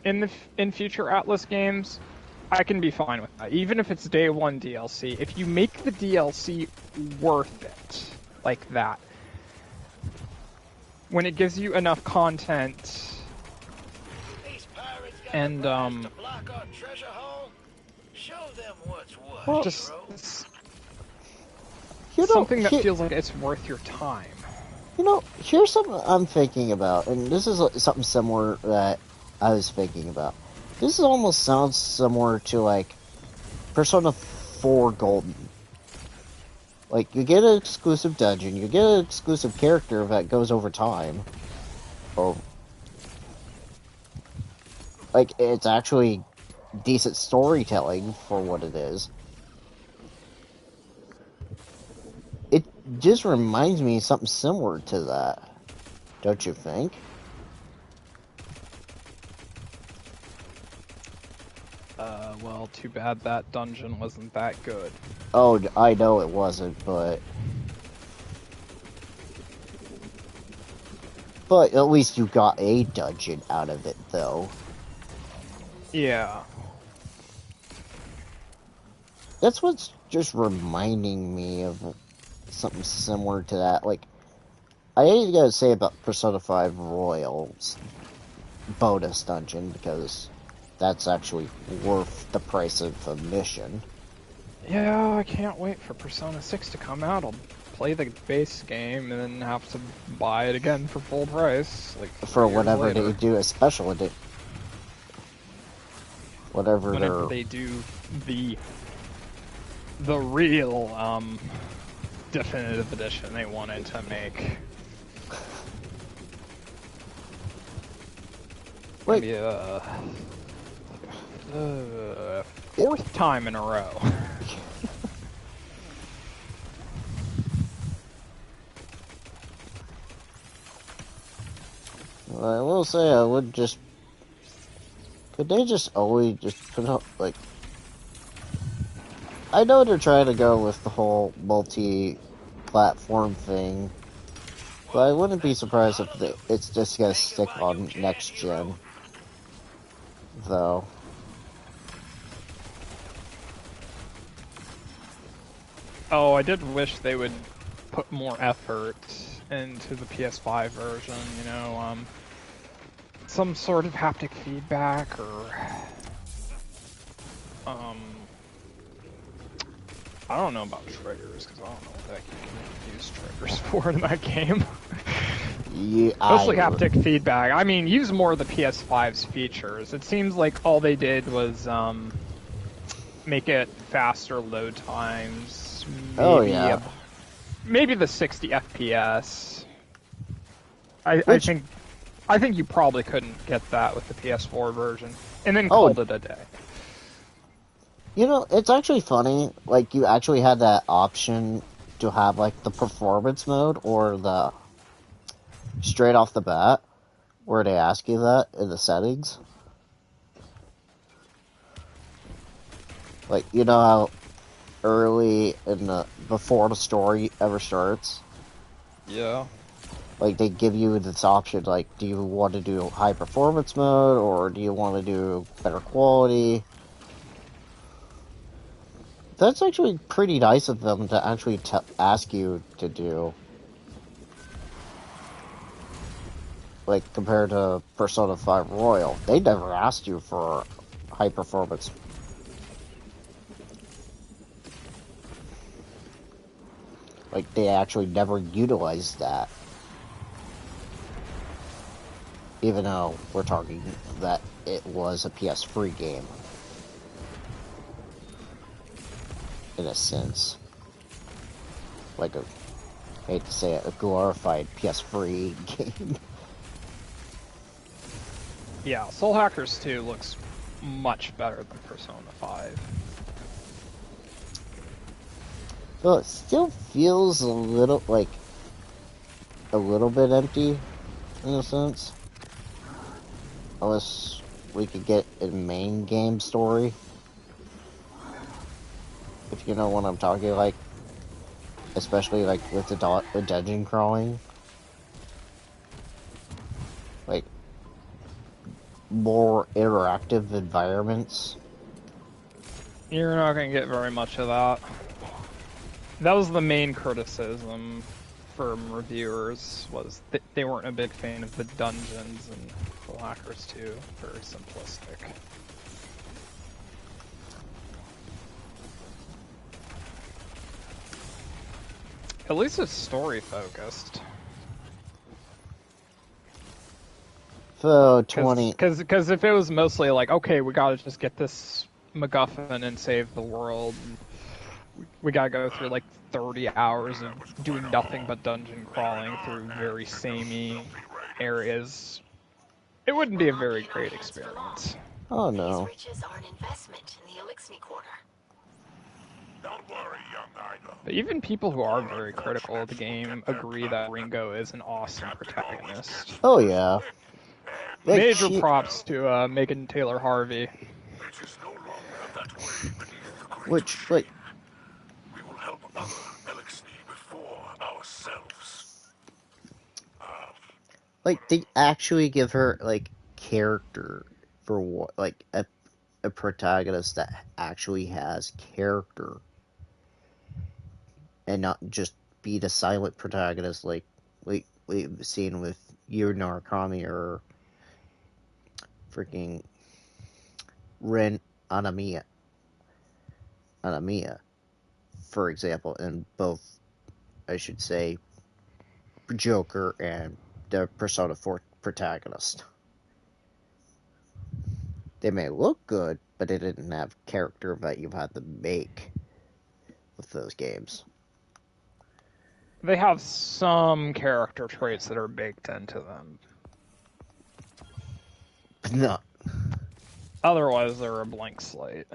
S2: in future Atlas games, I can be fine with that. Even if it's day one DLC, if you make the DLC worth it, like that, when it gives you enough content and just something that feels like it's worth your time.
S1: You know, here's something I'm thinking about, and this is something similar that I was thinking about. This almost sounds similar to, like, Persona 4 Golden. Like, you get an exclusive dungeon, you get an exclusive character that goes over time. Or, like, it's actually decent storytelling for what it is. It just reminds me of something similar to that. Don't you think?
S2: Well, too bad that dungeon wasn't that good.
S1: Oh, I know it wasn't, but at least you got a dungeon out of it, though.
S2: Yeah.
S1: That's what's just reminding me of something similar to that. Like, I ain't gotta say about Persona 5 Royals bonus dungeon, because that's actually worth the price of a mission.
S2: Yeah, I can't wait for Persona 6 to come out. I'll play the base game and then have to buy it again for full price. Like,
S1: for whatever they do a special edition. Whenever
S2: they do the real definitive edition they wanted to make.
S1: Wait.
S2: Fourth time in a row.
S1: I will say I would just... Could they just always just put up, like... I know they're trying to go with the whole multi-platform thing, but I wouldn't be surprised if it's just gonna stick on next gen, though.
S2: Oh, I did wish they would put more effort into the PS5 version, you know, some sort of haptic feedback or, I don't know about triggers, because I don't know what the heck you can use triggers for in that game.
S1: Yeah,
S2: Mostly haptic feedback. I mean, use more of the PS5's features. It seems like all they did was, make it faster load times,
S1: Oh
S2: maybe
S1: yeah.
S2: maybe the 60 FPS. I
S1: Which,
S2: think you probably couldn't get that with the PS4 version, and then
S1: oh,
S2: called it a day.
S1: you know, it's actually funny. Like, you actually had that option to have, like, the performance mode or the straight off the bat, where they ask you that in the settings. Like, you know how early in before the story ever starts,
S2: Yeah.
S1: like, they give you this option, like, do you want to do high performance mode, or do you want to do better quality? That's actually pretty nice of them to actually ask you to do. Like, compared to Persona 5 Royal. They never asked you for high performance. Like, they actually never utilized that. Even though we're talking that it was a PS3 game. In a sense. Like a, I hate to say it, a glorified PS3 game.
S2: Yeah, Soul Hackers 2 looks much better than Persona 5.
S1: So it still feels a little, like, a little bit empty, in a sense. Unless we could get a main game story. If you know what I'm talking, like, especially, like, with the dungeon crawling. Like, more interactive environments.
S2: You're not going to get very much of that. That was the main criticism from reviewers, was that they weren't a big fan of the dungeons in Soul Hackers 2. Very simplistic. At least it's story focused.
S1: So, 20...
S2: Because if it was mostly like, okay, we gotta just get this MacGuffin and save the world, we gotta go through like 30 hours of doing nothing but dungeon crawling through very samey areas, it wouldn't be a very great experience.
S1: Oh no.
S3: These riches are an investment in the Elixir Quarter.
S4: Don't worry, young idol.
S2: But even people who are very critical of the game agree that Ringo is an awesome protagonist.
S1: Oh yeah. Like,
S2: Major props to Megan Taylor Harvey.
S4: It is no longer that way beneath the great
S1: which,
S4: shade.
S1: like,
S4: We will help other Elixir before ourselves.
S1: like, they actually give her, like, character for what, like, a protagonist that actually has character. And not just be the silent protagonist like we've seen with Yu Narukami or freaking Ren Anamiya, for example, in both, I should say, Joker and the Persona 4 protagonist. They may look good, but they didn't have character that you had to make with those games.
S2: They have some character traits that are baked into them.
S1: But not.
S2: Otherwise, they're a blank slate.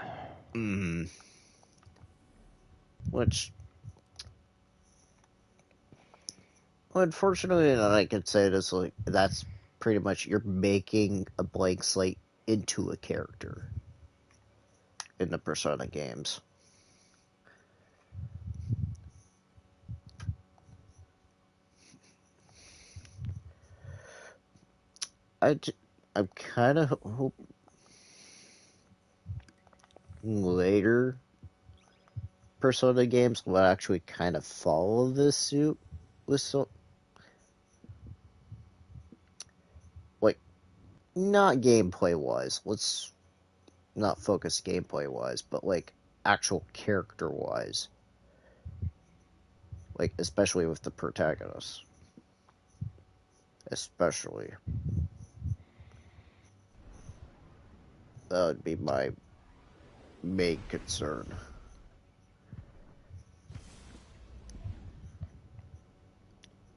S1: Which, unfortunately, I could say this, like, that's pretty much, you're making a blank slate into a character in the Persona games. I'm kind of hope later Persona games will actually kind of follow this suit with so, like, not gameplay wise. Let's not focus gameplay wise, but like actual character wise. Like, especially with the protagonist. Especially. That would be my main concern.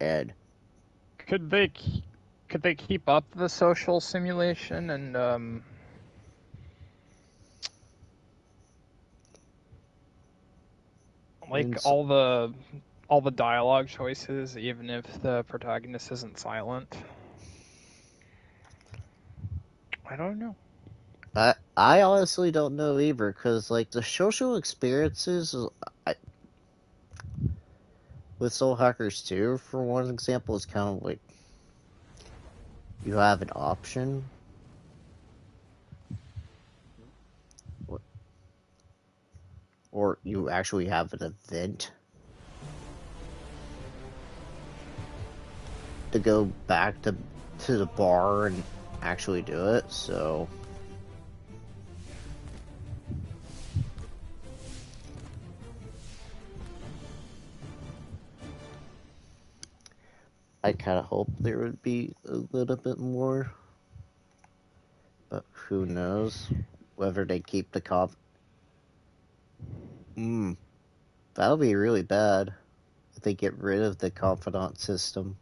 S1: And
S2: Could they keep up the social simulation and like
S1: And
S2: all the dialogue choices, even if the protagonist isn't silent? I don't know.
S1: I honestly don't know either, because like the social experiences I, with Soul Hackers 2, for one example, is kind of like you have an option, or you actually have an event to go back to the bar and actually do it. So I kind of hope there would be a little bit more, but who knows whether they keep the comp. That'll be really bad if they get rid of the confidant system,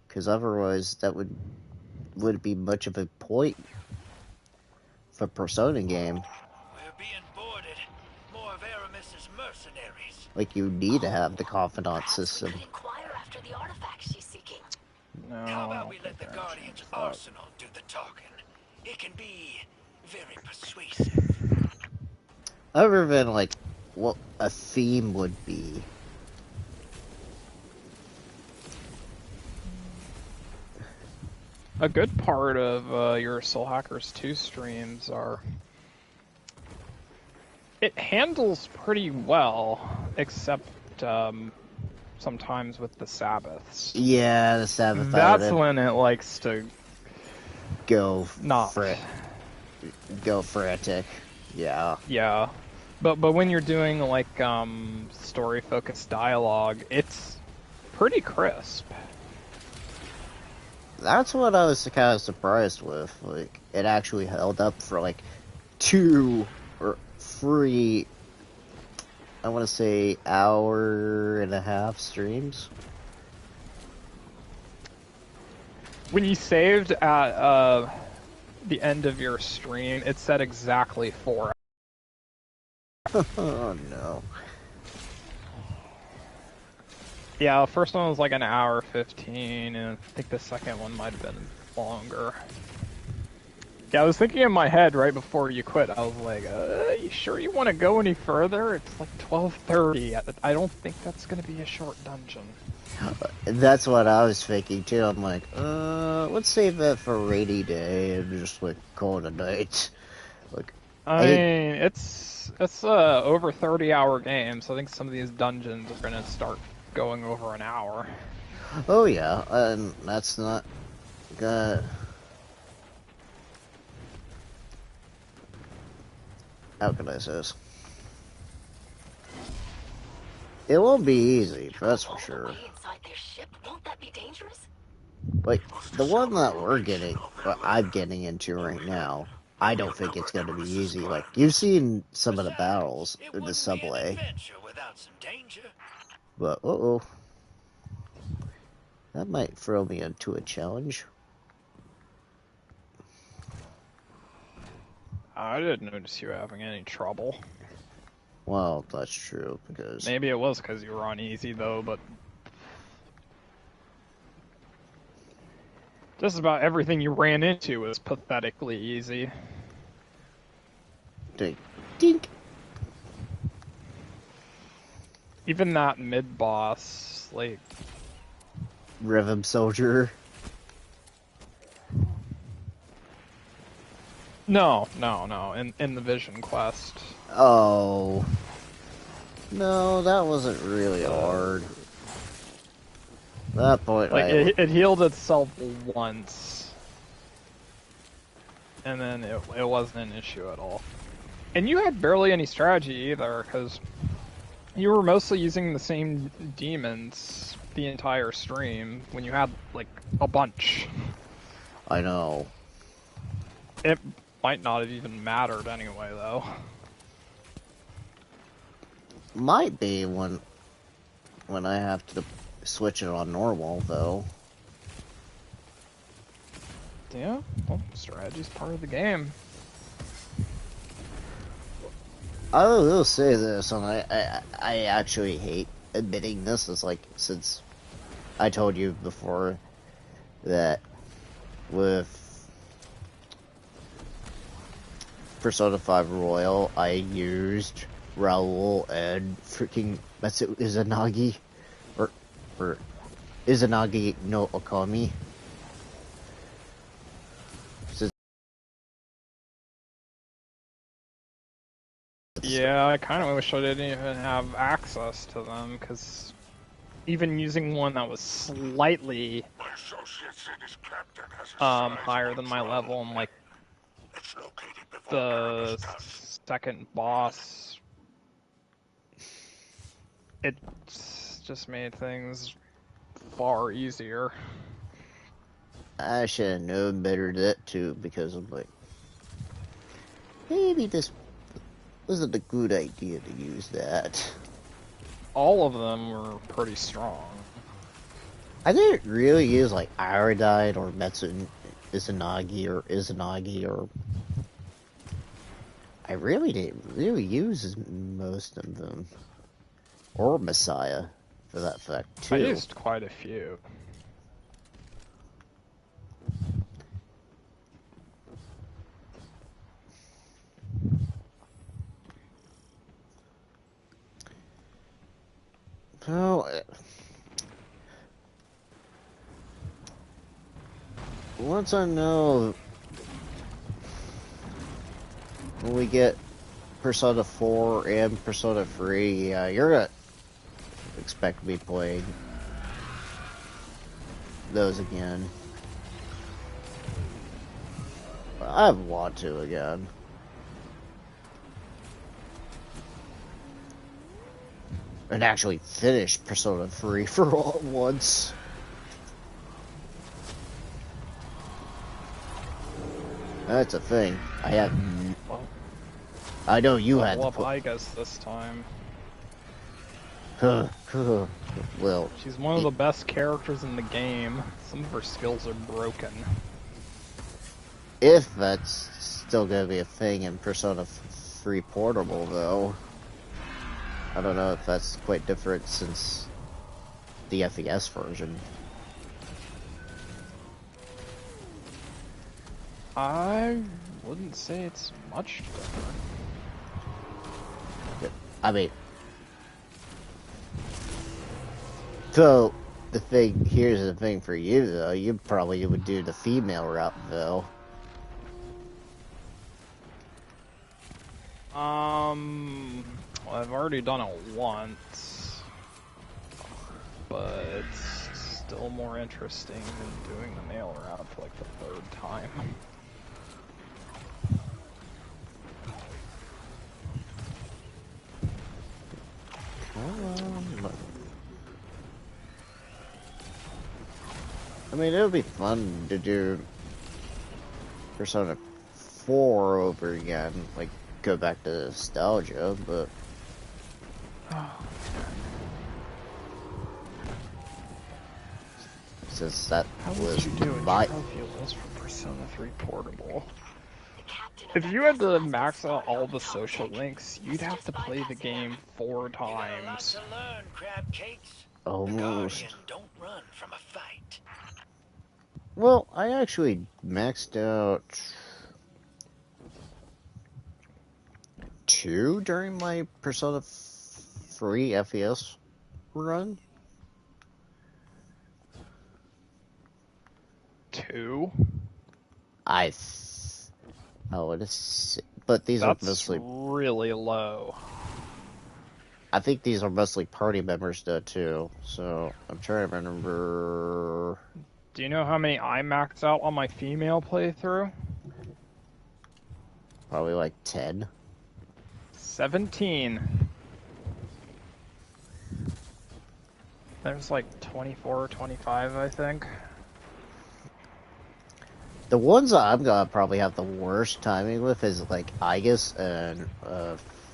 S1: because otherwise that would be much of a point for Persona game.
S5: We're being boarded. More of Aramis's mercenaries.
S1: Like, you need to have the confidant
S3: Perhaps
S1: system.
S3: we could inquire after the artifact she's seeking.
S2: No.
S5: How
S2: I
S5: about
S2: don't
S5: we let the
S2: think I
S5: Guardian's
S2: changed that.
S5: arsenal do the talking? It can be very persuasive.
S1: Other than, like, what a theme would be.
S2: A good part of your Soul Hackers 2 streams are... It handles pretty well, except sometimes with the Sabbaths.
S1: Yeah, the Sabbath.
S2: That's when it likes to
S1: go
S2: not.
S1: Go frantic. Yeah.
S2: Yeah. But when you're doing like story focused dialogue, it's pretty crisp.
S1: That's what I was kind of surprised with. Like, it actually held up for like 2 or 3, I want to say, hour and a half streams.
S2: When you saved at the end of your stream, it said exactly 4 hours.
S1: Oh no.
S2: Yeah, the first one was like an hour 15, and I think the second one might have been longer. Yeah, I was thinking in my head right before you quit, I was like, you sure you want to go any further? It's like 12:30. I don't think that's going to be a short dungeon.
S1: That's what I was thinking too. I'm like, let's save that for a rainy day and just like call it a night. Like,
S2: I mean, it's over 30-hour game, so I think some of these dungeons are going to start going over an hour.
S1: Oh yeah, and that's not good. How can I say this? It won't be easy, that's for sure.
S3: Inside their ship, won't that be dangerous?
S1: Like, the one that I'm getting into right now, I don't think it's going to be easy. Like, you've seen some of the battles in the subway.
S5: Without some danger.
S1: But, that might throw me into a challenge.
S2: I didn't notice you having any trouble.
S1: Well, that's true, because...
S2: Maybe it was because you were on easy, though, but... Just about everything you ran into was pathetically easy.
S1: Dink.
S2: Even that mid-boss, like...
S1: Rhythm Soldier.
S2: No, in the Vision Quest.
S1: Oh. No, that wasn't really hard. At that point,
S2: Like, it healed itself once. And then it wasn't an issue at all. And you had barely any strategy either, because you were mostly using the same demons the entire stream, when you had, like, a bunch.
S1: I know.
S2: Might not have even mattered anyway, though.
S1: Might be when I have to switch it on normal, though.
S2: Yeah, well, strategy's part of the game.
S1: I will say this, and I actually hate admitting this, is like, since I told you before that with Persona 5 Royal, I used Raoul and freaking Izanagi, or Izanagi no Okami.
S2: Yeah, I kind of wish I didn't even have access to them, because even using one that was slightly
S4: My associate said his captain has a
S2: higher than my level, and like
S4: It's located before
S2: the
S4: Paramus does.
S2: second boss, it just made things far easier.
S1: I should have known better that too, because I'm like, maybe this wasn't a good idea to use that.
S2: All of them were pretty strong.
S1: I didn't really use like Iodine or Izanagi or I really didn't really use most of them. Or Messiah, for that fact, too.
S2: I used quite a few.
S1: Well, once I know when we get Persona 4 and Persona 3, yeah, you're gonna expect me playing those again. I want to again. And actually finish Persona 3 for once. That's a thing. I know you had to
S2: up Igas this time.
S1: Well,
S2: She's one of the best characters in the game. Some of her skills are broken.
S1: If that's still gonna be a thing in Persona 3 Portable, though. I don't know if that's quite different since the FES version.
S2: I wouldn't say it's much different.
S1: I mean, so here's the thing for you though, you probably would do the female route though.
S2: Well, I've already done it once, but it's still more interesting than doing the male route for like the third time.
S1: I mean, it would be fun to do Persona 4 over again, like go back to nostalgia, but since that was my
S2: trophy list for Persona 3 Portable. If you had to max out all the social links, you'd have to play the game 4 times.
S5: You got a lot to learn, crab cakes.
S1: almost.
S5: The Guardian don't run from a fight.
S1: Well, I actually maxed out 2 during my Persona 3 FES run.
S2: 2?
S1: Oh, it is. But these
S2: That's
S1: are mostly
S2: really low.
S1: I think these are mostly party members though too. So I'm trying to remember.
S2: Do you know how many I maxed out on my female playthrough?
S1: Probably like 10.
S2: 17. There's like 24 or 25, I think.
S1: The ones that I'm gonna probably have the worst timing with is like Igus and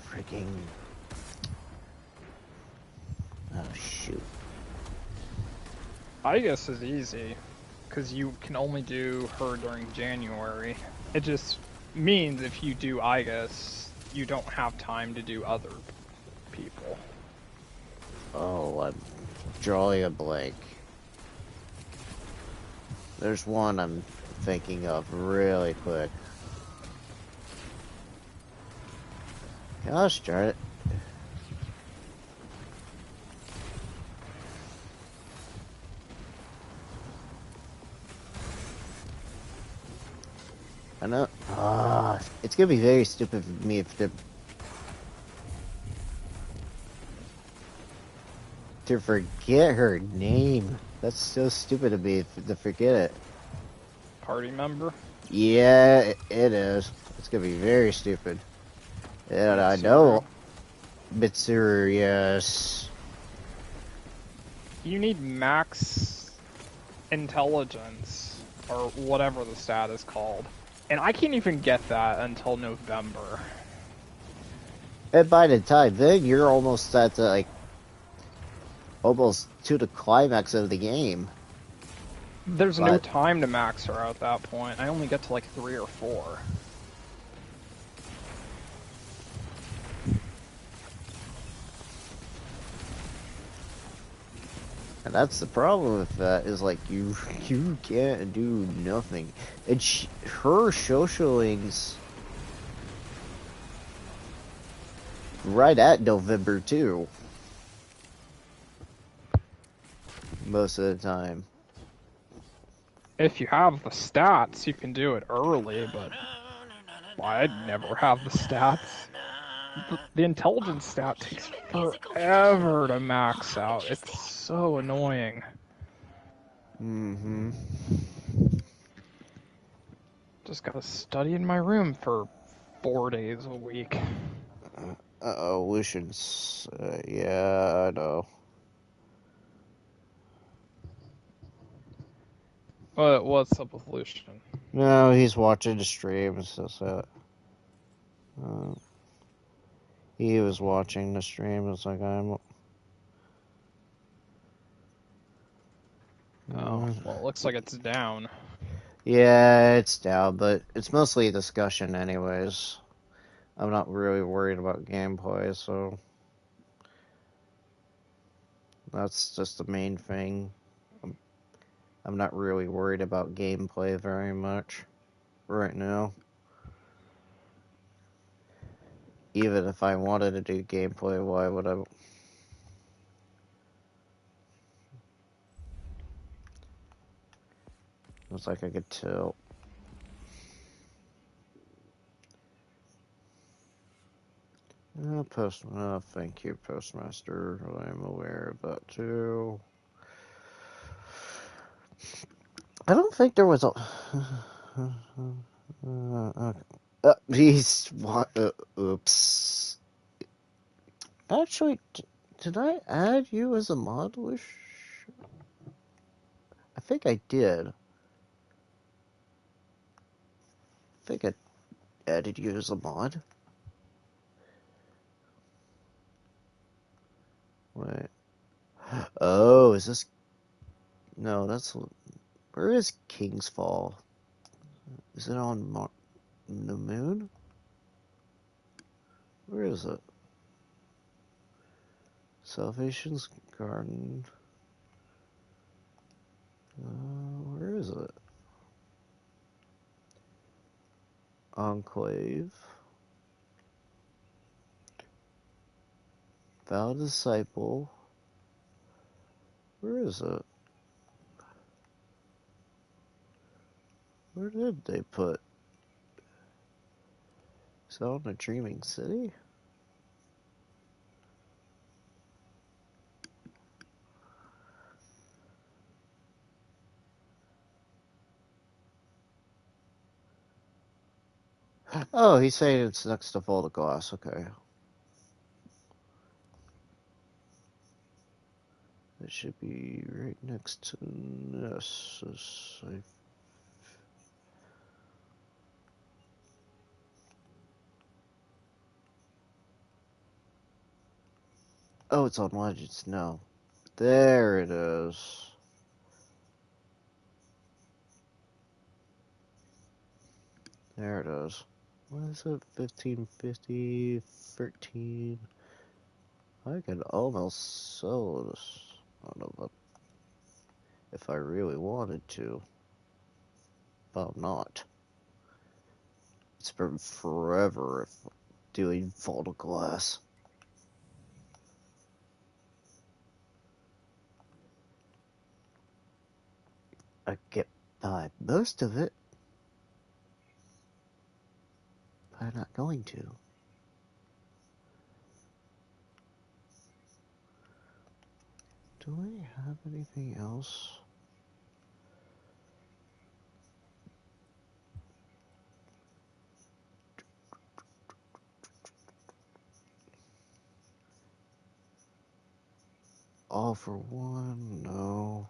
S1: freaking oh shoot.
S2: I guess is easy, because you can only do her during January. It just means if you do Igus, you don't have time to do other people.
S1: Oh, I'm drawing a blank. There's one I'm thinking of really quick. Gosh darn it. I know. It's gonna be very stupid for me if to forget her name. That's so stupid of me to forget it.
S2: Party member?
S1: Yeah, it is. It's gonna be very stupid. And I
S2: Mitsuru.
S1: know Mitsuru, yes.
S2: You need max intelligence, or whatever the stat is called. And I can't even get that until November.
S1: And by the time then, you're almost at the, like, almost to the climax of the game.
S2: There's no
S1: But
S2: time to max her out at that point. I only get to like 3 or 4.
S1: and that's the problem with that is like you can't do nothing. And her socialings right at November too. Most of the time.
S2: If you have the stats, you can do it early, but I'd never have the stats. The intelligence stat takes forever to max out. It's so annoying.
S1: Mm-hmm.
S2: Just gotta study in my room for 4 days a week.
S1: Uh-oh, Lucian's, yeah, I know.
S2: What's up with Lucian?
S1: No, he's watching the stream, so he was watching the stream, it's like I'm...
S2: Oh, well, it looks like it's down.
S1: Yeah, it's down, but it's mostly a discussion anyways. I'm not really worried about gameplay, so... That's just the main thing. I'm not really worried about gameplay very much right now. Even if I wanted to do gameplay, why would I? It's like I could tell. Thank you, Postmaster. I'm aware of that too. I don't think there was a. Okay. He's what? Oops. Actually, did I add you as a mod, Wish? I think I did. I think I added you as a mod. Wait. Oh, is this? No, that's. Where is King's Fall? Is it on the moon? Where is it? Salvation's Garden. Where is it? Enclave. Vow Disciple. Where is it? Where did they put? Is that on the Dreaming City? Oh, he's saying it's next to Fall of Glass. Okay. It should be right next to Nessus. Oh, it's on Legends. No. There it is. There it is. What is it? 1550, 13. I could almost sell this one of them if I really wanted to. But I'm not. It's been forever if doing photo glass. I get by most of it, but I'm not going to. Do I have anything else? All for one? No.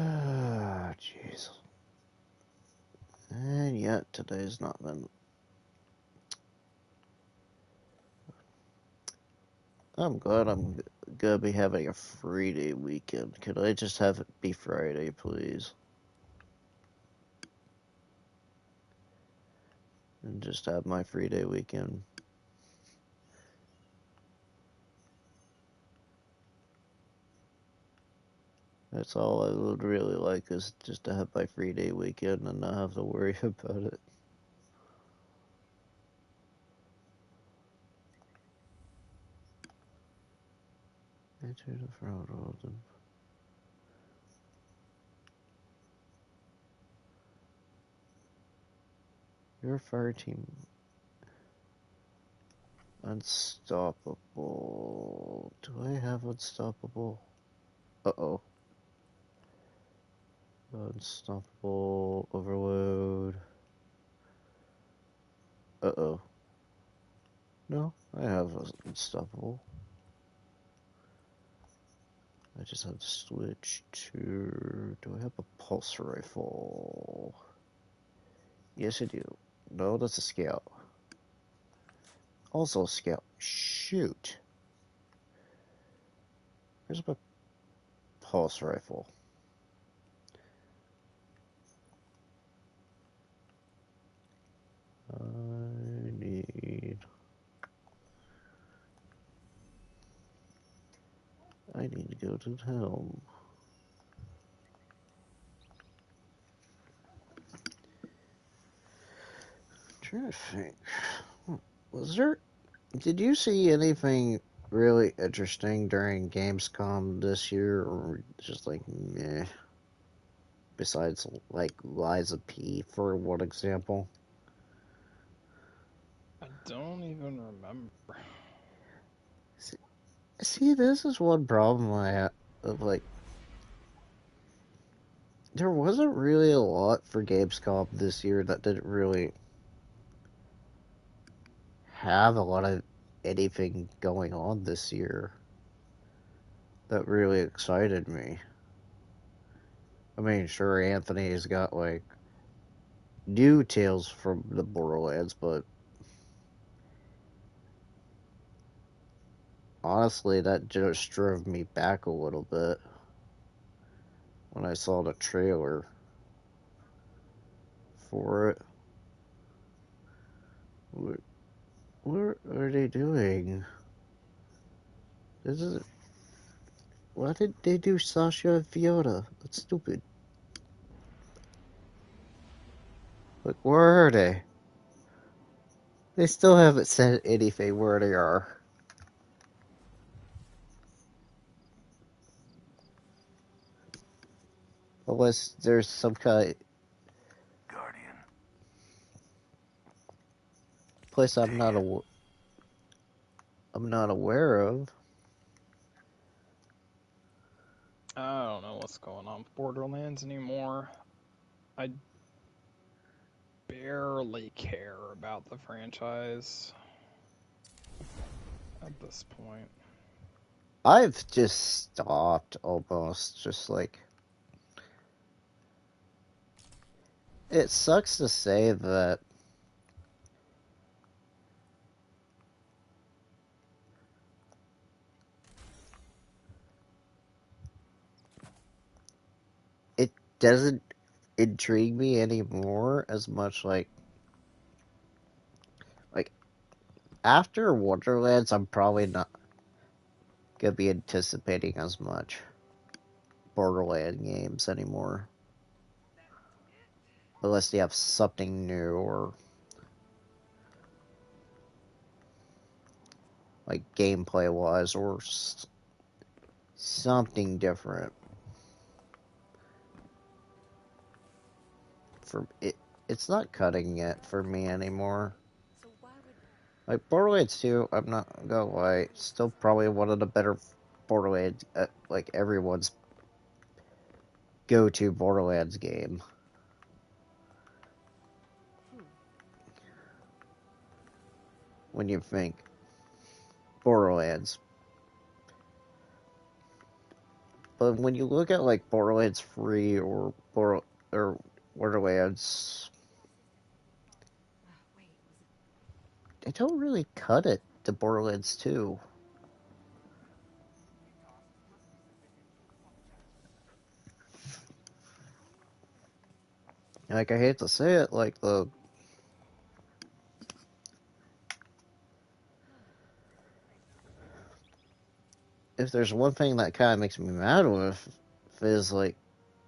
S1: Ah, jeez. And yet, today's not been. I'm glad I'm gonna be having a free day weekend. Could I just have it be Friday, please? And just have my free day weekend. That's all I would really like is just to have my free day weekend and not have to worry about it. Enter the front world. Your fire team unstoppable. Do I have unstoppable? Uh-oh. Unstoppable overload. Uh-oh. No, I have unstoppable. I just have to switch to... Do I have a pulse rifle? Yes, I do. No, that's a scout. Also a scout. Shoot. Where's my pulse rifle? I need to go to the helm. Trying to think. Was there... Did you see anything really interesting during Gamescom this year, or just like meh? Besides, like Liza P, for one example.
S2: I don't even remember.
S1: See, this is one problem I have of like. There wasn't really a lot for Gamescom this year that didn't really have a lot of anything going on this year that really excited me. I mean, sure, Anthony's got like new tales from the Borderlands, but honestly, that just drove me back a little bit when I saw the trailer for it. What are they doing? This is... Why did they do Sasha and Fiona? That's stupid. Like, where are they? They still haven't said anything where they are. Unless there's some kind of
S4: Guardian.
S1: place I'm not aware of.
S2: I don't know what's going on with Borderlands anymore. I barely care about the franchise at this point.
S1: I've just stopped almost. Just like It sucks to say that it doesn't intrigue me anymore as much. Like after Wonderlands, I'm probably not gonna be anticipating as much Borderland games anymore, unless they have something new or like gameplay wise or something different. For it, it's not cutting it for me anymore. Like Borderlands 2, I'm not gonna lie, still probably one of the better Borderlands, like everyone's go-to Borderlands game. When you think Borderlands. But when you look at like Borderlands 3 or Borderlands, they don't really cut it to Borderlands 2. Like I hate to say it, like if there's one thing that kind of makes me mad with is like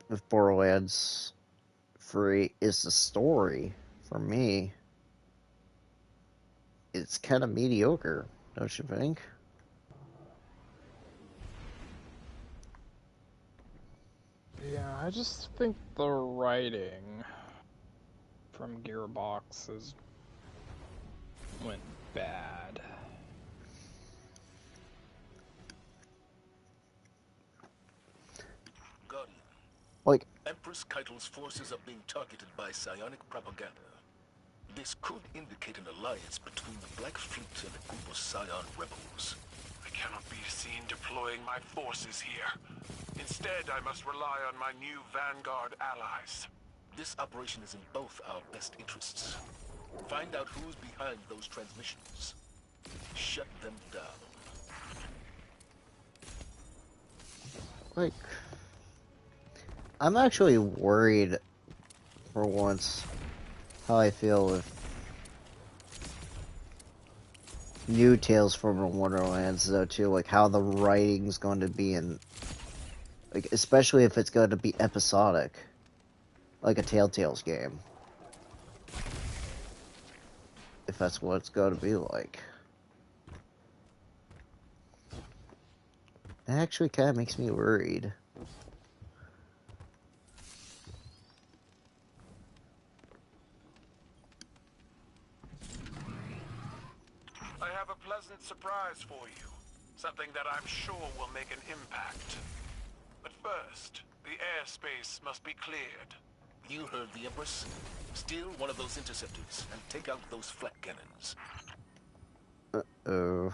S1: with Borderlands 3 is the story. For me, it's kind of mediocre, don't you think?
S2: Yeah, I just think the writing from Gearbox went bad.
S4: Guardian,
S1: Like,
S4: Empress Keitel's forces are being targeted by psionic propaganda. This could indicate an alliance between the Black Fleet and a group of Scion rebels. I cannot be seen deploying my forces here. Instead, I must rely on my new Vanguard allies. This operation is in both our best interests. Find out who's behind those transmissions. Shut them down.
S1: like, I'm actually worried for once how I feel with new Tales from Wonderlands, though, too. Like, how the writing's going to be in, like, especially if it's going to be episodic, like a Telltale's game. If that's what it's going to be like. That actually kind of makes me worried.
S4: I have a pleasant surprise for you. Something that I'm sure will make an impact. But first, the airspace must be cleared. You heard the Empress. Steal one of those interceptors and take out those flak cannons.
S1: Uh-oh.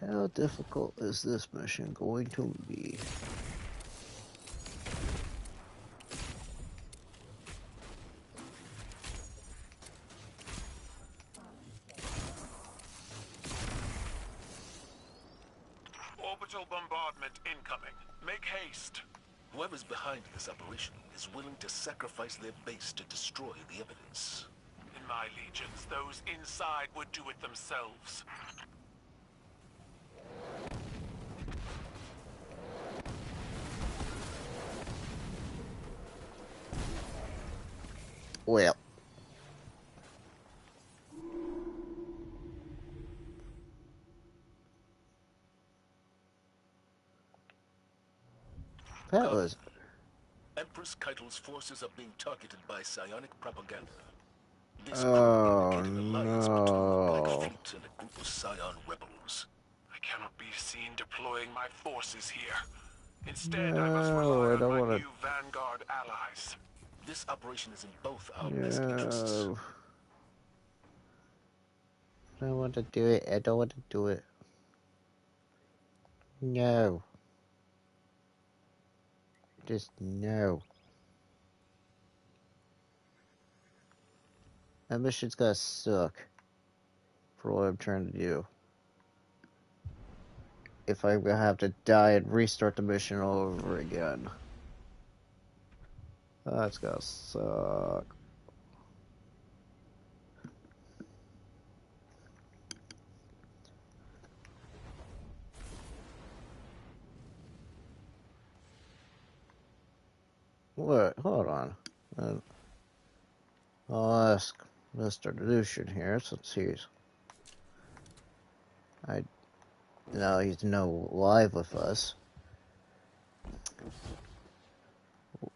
S1: How difficult is this mission going to be?
S4: Orbital bombardment incoming. Make haste. Whoever's behind this operation is willing to sacrifice their base to destroy the evidence. In my legions, those inside would do it themselves.
S1: Well. That was...
S4: Empress Keitel's forces are being targeted by psionic propaganda. This
S1: Oh,
S4: could indicate an alliance between the Black
S1: no.
S4: Fleet and a group of Scion rebels. I cannot be seen deploying my forces here. Instead, I must
S1: No,
S4: rely
S1: I
S4: on
S1: don't
S4: my
S1: want
S4: new Vanguard allies. This operation is in both our
S1: to...
S4: best interests.
S1: No. I don't want to do it. I don't want to do it. No. Just no. That mission's gonna suck for what I'm trying to do. If I'm gonna have to die and restart the mission all over again. That's gonna suck. What? Hold on. I'll ask Mr. Dustin here since he's no live with us. I'm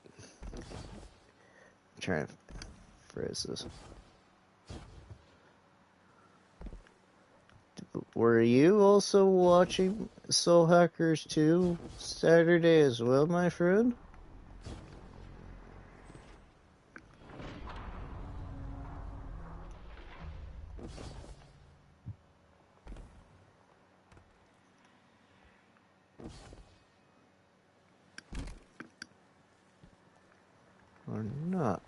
S1: trying to phrase this. Were you also watching Soul Hackers 2 Saturday as well, my friend? Or not?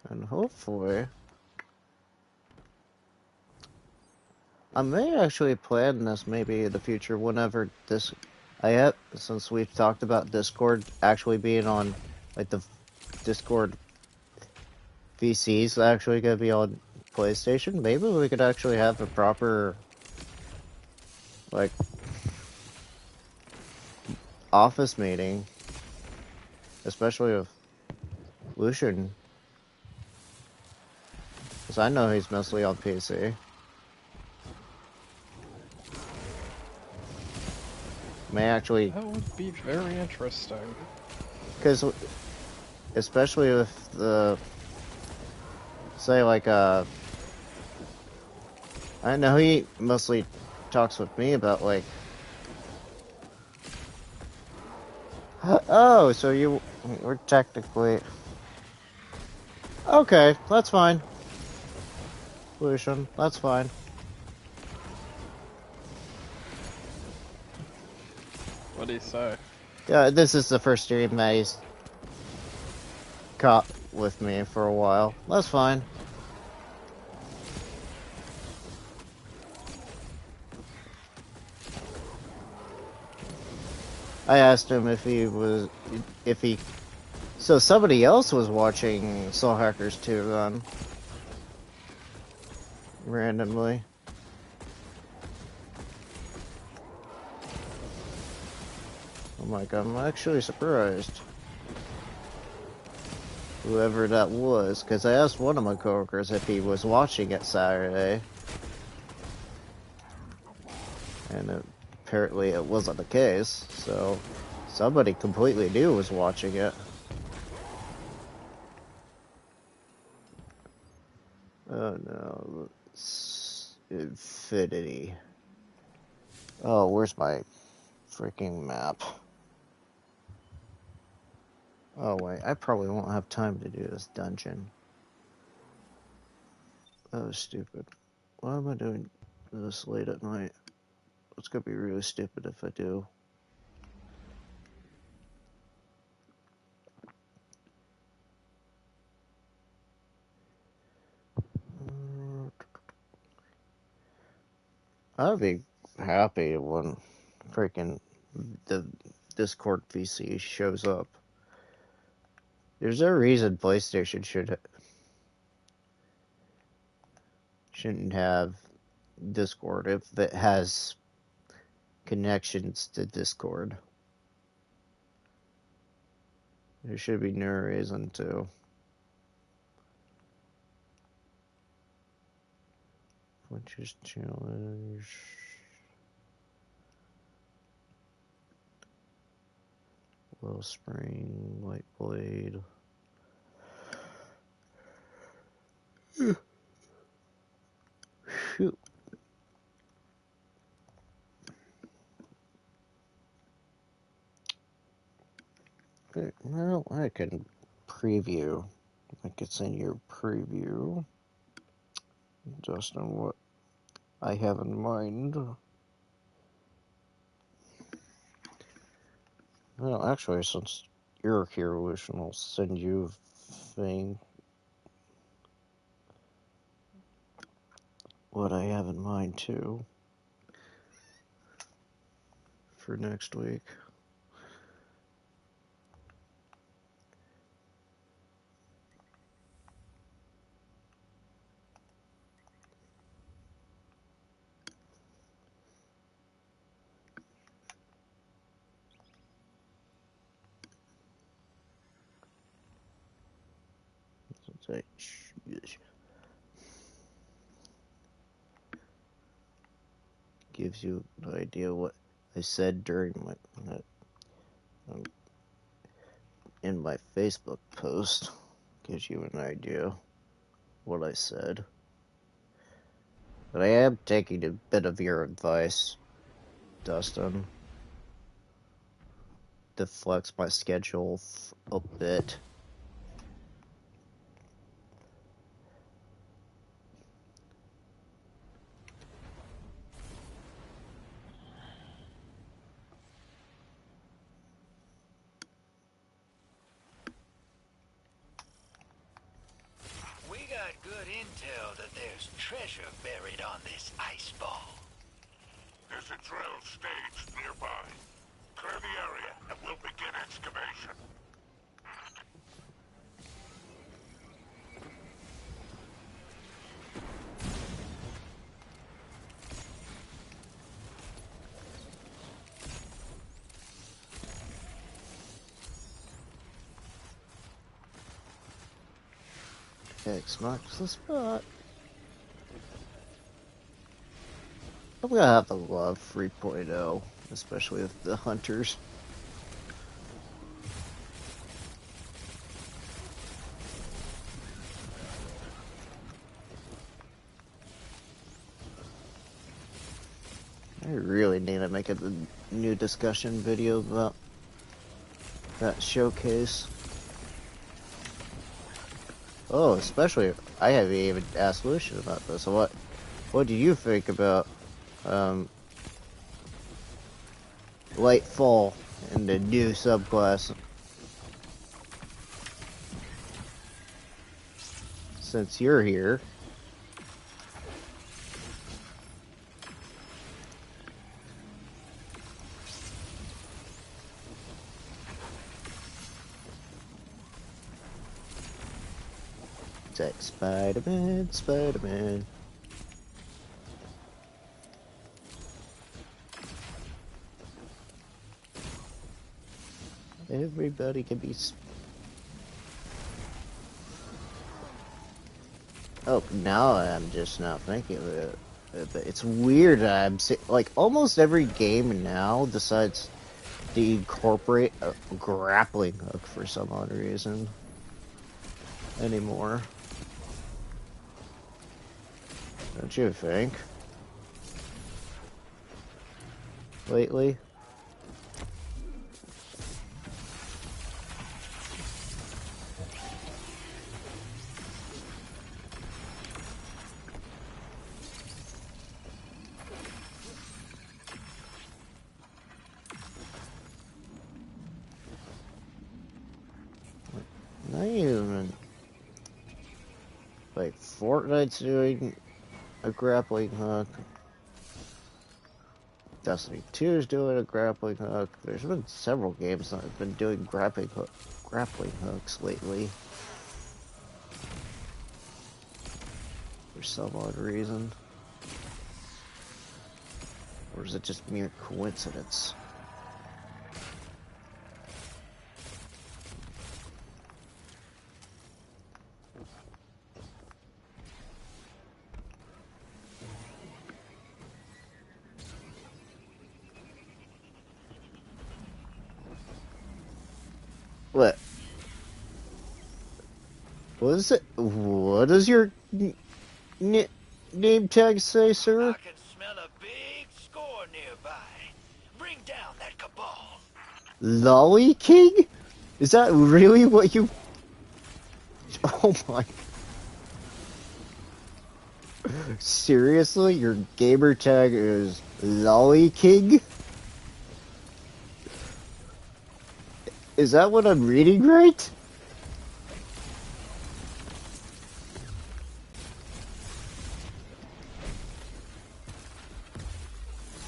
S1: And hopefully, I may actually plan this maybe in the future whenever this, since we've talked about Discord actually being on, like the Discord VC's actually gonna be on PlayStation, maybe we could actually have a proper, like, office meeting, especially with Lucian, because I know he's mostly on PC. May actually,
S2: That would be very interesting.
S1: because especially with the, say like I know he mostly talks with me about like, oh, so we're technically, okay, that's fine, Lucian, that's fine.
S2: What do you say?
S1: Yeah, this is the first stream that he's caught with me for a while. That's fine. I asked him so somebody else was watching Soul Hackers 2 then, randomly. I'm like, I'm actually surprised. Whoever that was, because I asked one of my coworkers if he was watching it Saturday. And apparently it wasn't the case, so somebody completely new was watching it. Oh no, Infinity. Oh, where's my freaking map? Oh wait, I probably won't have time to do this dungeon. Oh, stupid. Why am I doing this late at night? It's gonna be really stupid if I do. I'd be happy when freaking the Discord VC shows up. There's no reason PlayStation shouldn't have Discord if it has connections to Discord. There should be no reason to. Which is challenge. Spring, White Blade. Shoot. Well, I can preview. I could send you a preview. Dustin, what I have in mind. Well, actually, since you're here, Lucian, I'll send you a thing. What I have in mind, too. For next week. Gives you an idea what I said during my in my Facebook post. Gives you an idea what I said. But I am taking a bit of your advice, Dustin, to flex my schedule a bit.
S5: We got good intel that there's treasure buried on this ice ball.
S4: There's a drill stage nearby. Clear the area and we'll begin excavation.
S1: X marks the spot. I'm gonna have to love 3.0, especially with the hunters. I really need to make a new discussion video about that showcase. Oh, especially, I haven't even asked Lucian about this. So what do you think about Lightfall and the new subclass? Since you're here. It's like Spider-Man, Spider-Man. Everybody can be. Oh, now I'm just not thinking of it. It's weird. Like almost every game now decides to incorporate a grappling hook for some odd reason anymore. Don't you think? Lately? Not even. Like, Fortnite's doing a grappling hook. Destiny 2 is doing a grappling hook. There's been several games that have been doing grappling hooks lately. For some odd reason. Or is it just mere coincidence? What? What is it? What does your name tag say, sir?
S5: I can smell a big score nearby. Bring down that cabal.
S1: Lolly King? Is that really what you... Oh my... Seriously? Your gamer tag is Lolly King? Is that what I'm reading right?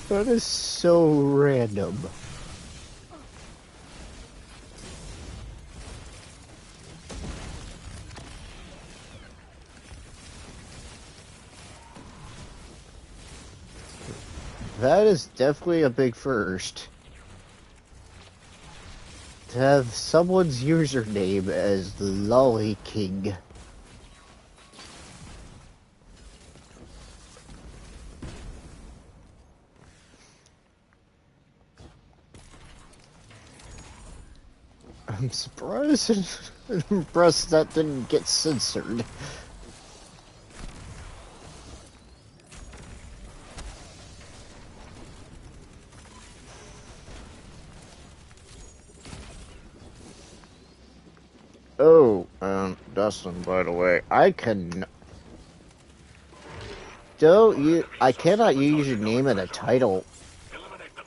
S1: That is so random. That is definitely a big first. To have someone's username as Lolly King. I'm surprised and impressed that didn't get censored. Oh, Dustin, by the way, I cannot use your name in a title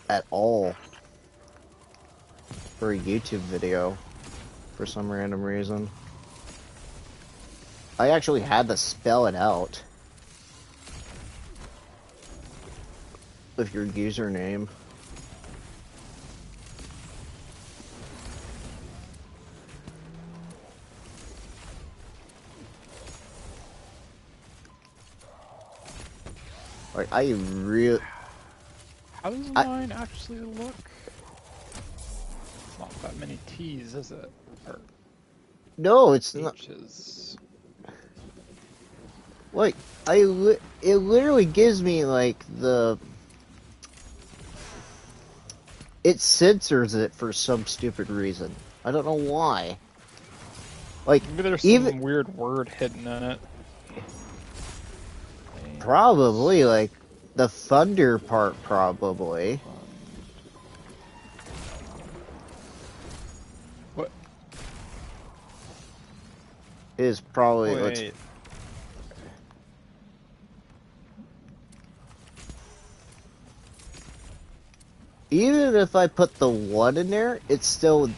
S1: at all for a YouTube video for some random reason. I actually had to spell it out with your username. Like, I really...
S2: How does mine actually look? It's not that many T's, is it? Or
S1: No, it's not.
S2: H's.
S1: Like, it literally gives me, like, it censors it for some stupid reason. I don't know why. Like,
S2: Maybe there's some weird word hidden in it.
S1: Probably, like, the thunder part, probably.
S2: What?
S1: Is probably...
S2: Wait.
S1: Even if I put the 1 in there, it's still...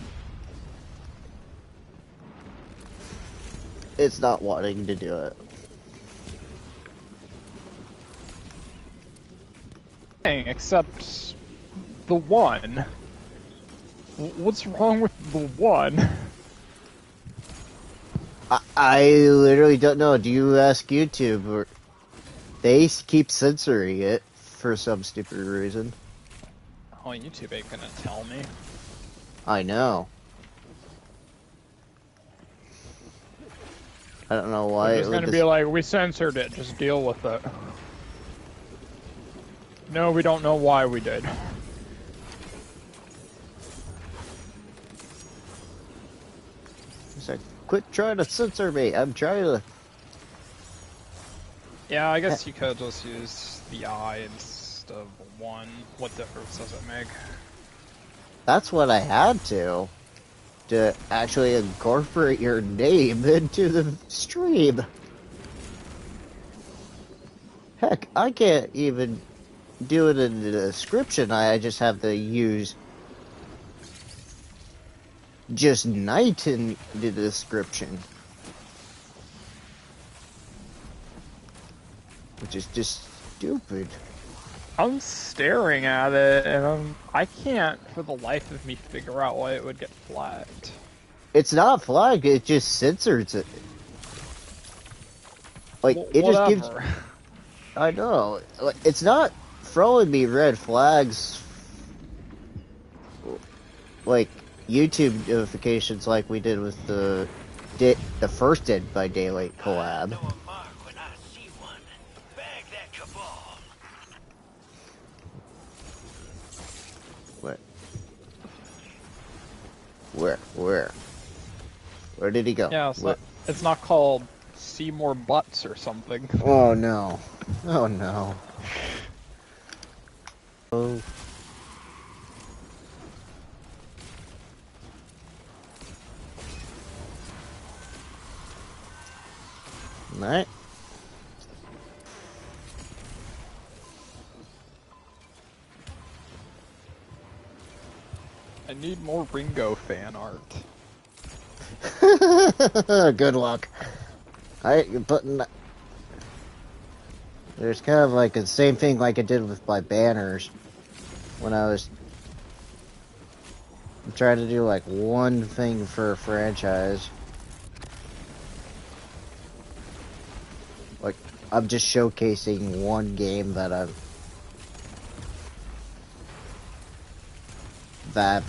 S1: It's not wanting to do it.
S2: Except the 1. What's wrong with the 1?
S1: I literally don't know. Do you ask YouTube? Or they keep censoring it for some stupid reason.
S2: Oh, YouTube ain't gonna tell me.
S1: I know. I don't know why.
S2: It's gonna be like, we censored it, just deal with it. No, we don't know why we did.
S1: It's like, quit trying to censor me. I'm trying to...
S2: Yeah, I guess you could just use the I instead of 1. What difference does it make?
S1: That's what I had to actually incorporate your name into the stream. Heck, I can't even do it in the description. I just have to use just night in the description. Which is just stupid.
S2: I'm staring at it, and I can't, for the life of me, figure out why it would get flagged.
S1: It's not flagged, it just censors it. Like, it just gives... I know. Like, it's not throwing me red flags like YouTube notifications like we did with the first Dead by Daylight collab. What? Where? Where did he go?
S2: Yeah, it's not called Seymour Butts or something.
S1: Oh no. Oh no. Oh. Alright.
S2: I need more Ringo fan art.
S1: Good luck. You're putting that. There's kind of like the same thing like I did with my banners when I was trying to do like one thing for a franchise. Like, I'm just showcasing one game that I've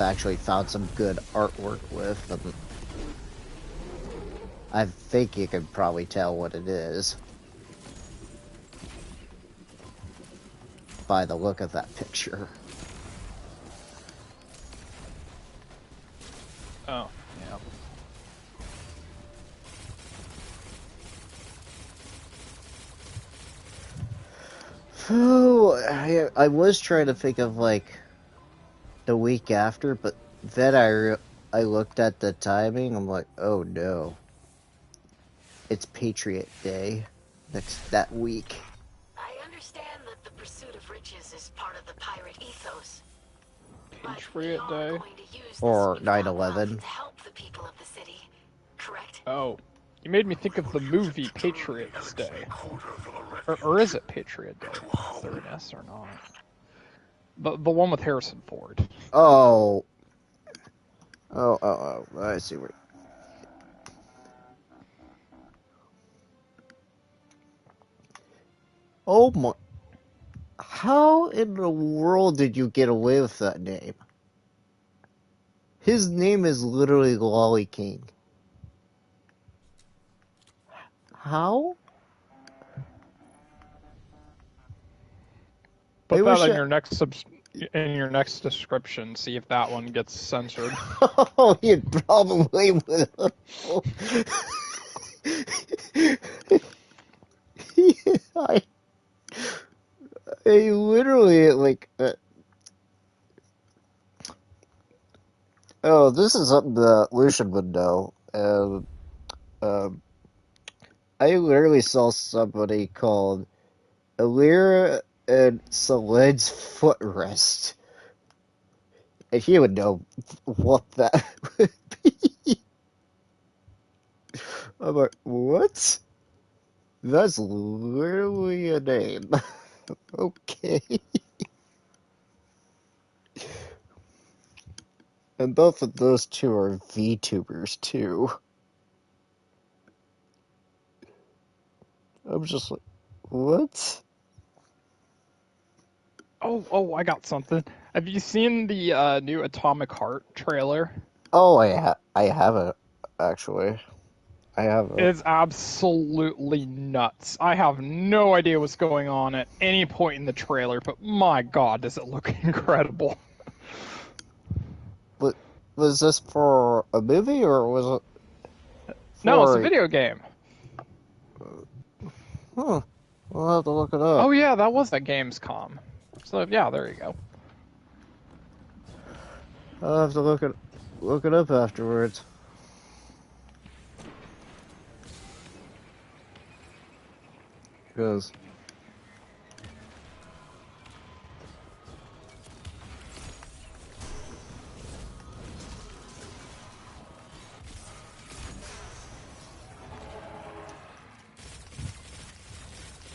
S1: actually found some good artwork with, and I think you can probably tell what it is by the look of that picture.
S2: Oh, yeah.
S1: Oh, I was trying to think of like the week after, but then I looked at the timing. I'm like, oh no, it's Patriot Day that week.
S3: I understand that the pursuit of riches is part of the pirate ethos. But we
S2: Patriot
S3: are
S2: Day?
S3: going to use this
S1: Or
S3: newfound
S1: 9/11.
S3: wealth to help the people of the city, correct?
S2: Oh, you made me think of the movie Patriots Day. Or is it Patriot Day? Is there an S or not? The one with Harrison Ford.
S1: Oh, I see where. Oh my! How in the world did you get away with that name? His name is literally Lolly King. How?
S2: Put
S1: I
S2: that
S1: wish
S2: in your next description. See if that one gets censored.
S1: Oh, you probably will. I, I literally like. Oh, this is something that Lucian would know. Um, I literally saw somebody called Illyria and Saled's footrest, and he would know what that would be. I'm like, what? That's literally a name. Okay. And both of those two are VTubers too. I'm just like, what?
S2: Oh, I got something. Have you seen the new Atomic Heart trailer?
S1: Oh, I haven't actually. I haven't.
S2: It's absolutely nuts. I have no idea what's going on at any point in the trailer, but my god, does it look incredible.
S1: But was this for a movie or was it
S2: No, it's a
S1: for?
S2: video game.
S1: Huh. We'll have to look it up.
S2: Oh yeah, that was at Gamescom. So yeah, there you go.
S1: I'll have to look it up afterwards. Because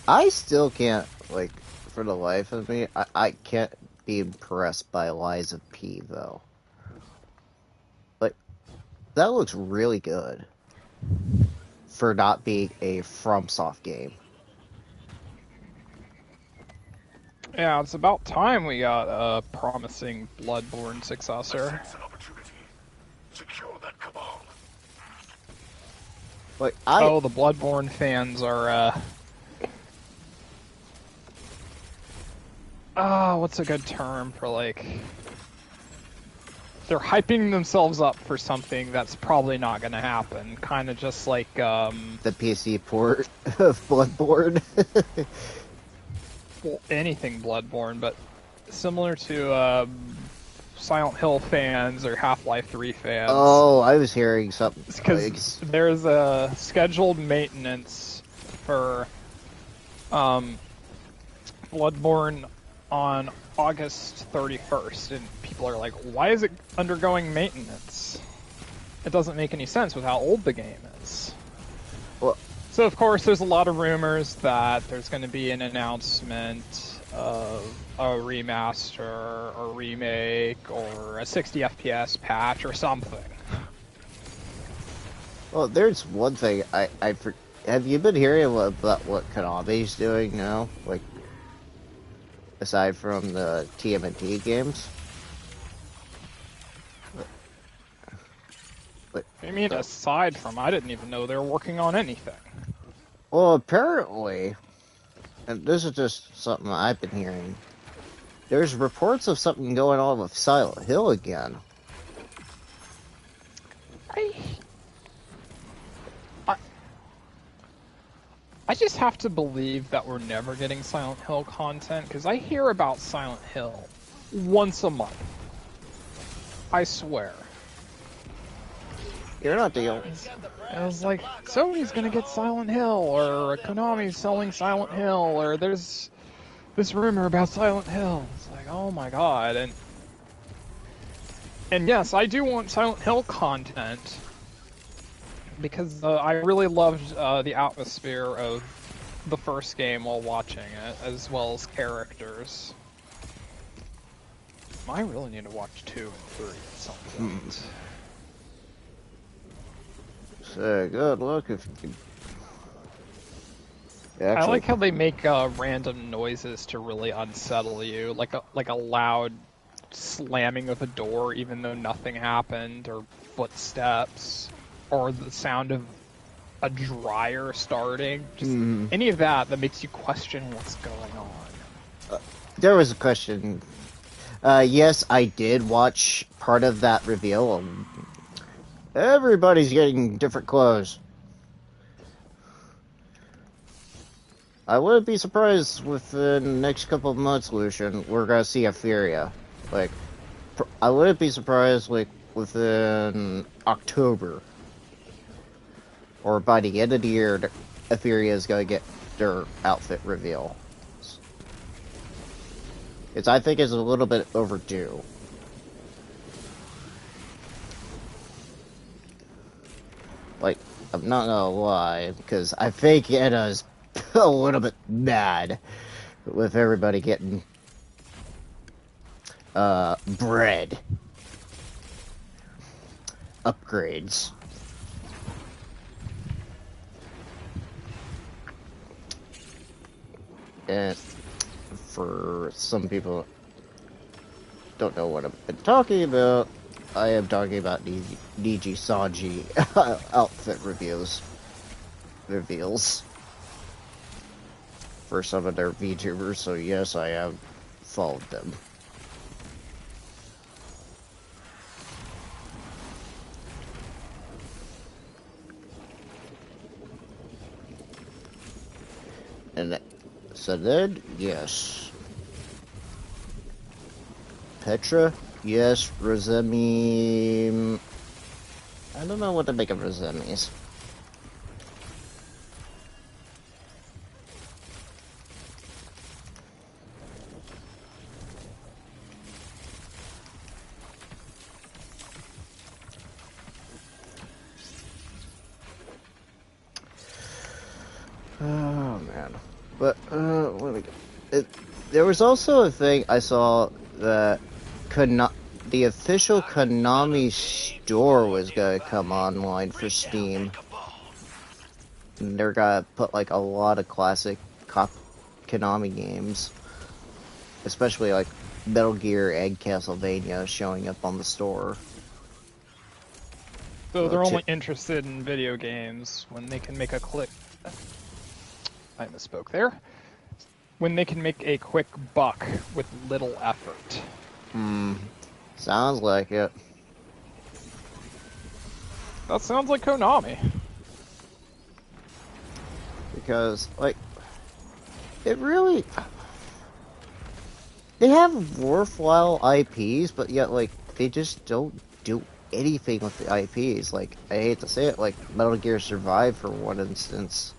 S1: I still can't, like, for the life of me, I can't be impressed by Liza P, though. Like, that looks really good for not being a FromSoft game.
S2: Yeah, it's about time we got a promising Bloodborne successor.
S4: Secure that cabal.
S1: Like,
S2: Oh, the Bloodborne fans are, what's a good term for, like... they're hyping themselves up for something that's probably not going to happen. Kind of just like
S1: The PC port of Bloodborne.
S2: well, anything Bloodborne, but similar to Silent Hill fans or Half-Life 3 fans.
S1: Oh, I was hearing something.
S2: Because there's a scheduled maintenance for Bloodborne on August 31st, and people are like, why is it undergoing maintenance? It doesn't make any sense with how old the game is.
S1: Well,
S2: so, of course, there's a lot of rumors that there's going to be an announcement of a remaster or remake or a 60 FPS patch or something.
S1: well, there's one thing have you been hearing about what Konami's doing now? Like, aside from the TMNT games?
S2: I mean, aside from, I didn't even know they were working on anything.
S1: Well, apparently, and this is just something I've been hearing, there's reports of something going on with Silent Hill again.
S2: I just have to believe that we're never getting Silent Hill content, because I hear about Silent Hill once a month. I swear.
S1: You're not the only...
S2: I was like, Sony's gonna get Silent Hill, or Konami's selling Silent Hill, or there's this rumor about Silent Hill. It's like, oh my god, and yes, I do want Silent Hill content, because I really loved the atmosphere of the first game while watching it, as well as characters. I really need to watch 2 and 3 at some point.
S1: So, good luck if you can... Actually,
S2: I like how they make random noises to really unsettle you, like a loud slamming of a door even though nothing happened, or footsteps, or the sound of a dryer starting. Just any of that makes you question what's going on.
S1: there was a question. Yes, I did watch part of that reveal. Everybody's getting different clothes. I wouldn't be surprised within the next couple of months, Lucian, we're gonna see Etheria. Like, I wouldn't be surprised, like, within October. Or by the end of the year, Etheria is gonna get their outfit reveal. I think it's a little bit overdue. Like, I'm not gonna lie, because I think Anna's a little bit mad with everybody getting bread upgrades. And for some people don't know what I've been talking about, I am talking about Niji Sanji outfit reveals for some of their VTubers, so yes, I have followed them. And so then, yes. Petra, yes. Rosemi... I don't know what to make of Rosemi's. Oh man, but there was also a thing I saw that the official Konami store was gonna come online for Steam. And they're gonna put like a lot of classic Konami games, especially like Metal Gear and Castlevania, showing up on the store.
S2: So they're only interested in video games when they can make a click. I misspoke there. When they can make a quick buck with little effort.
S1: Sounds like it.
S2: That sounds like Konami.
S1: Because, like, it really... They have worthwhile IPs, but yet, like, they just don't do anything with the IPs. Like, I hate to say it, like, Metal Gear Survive, for one instance.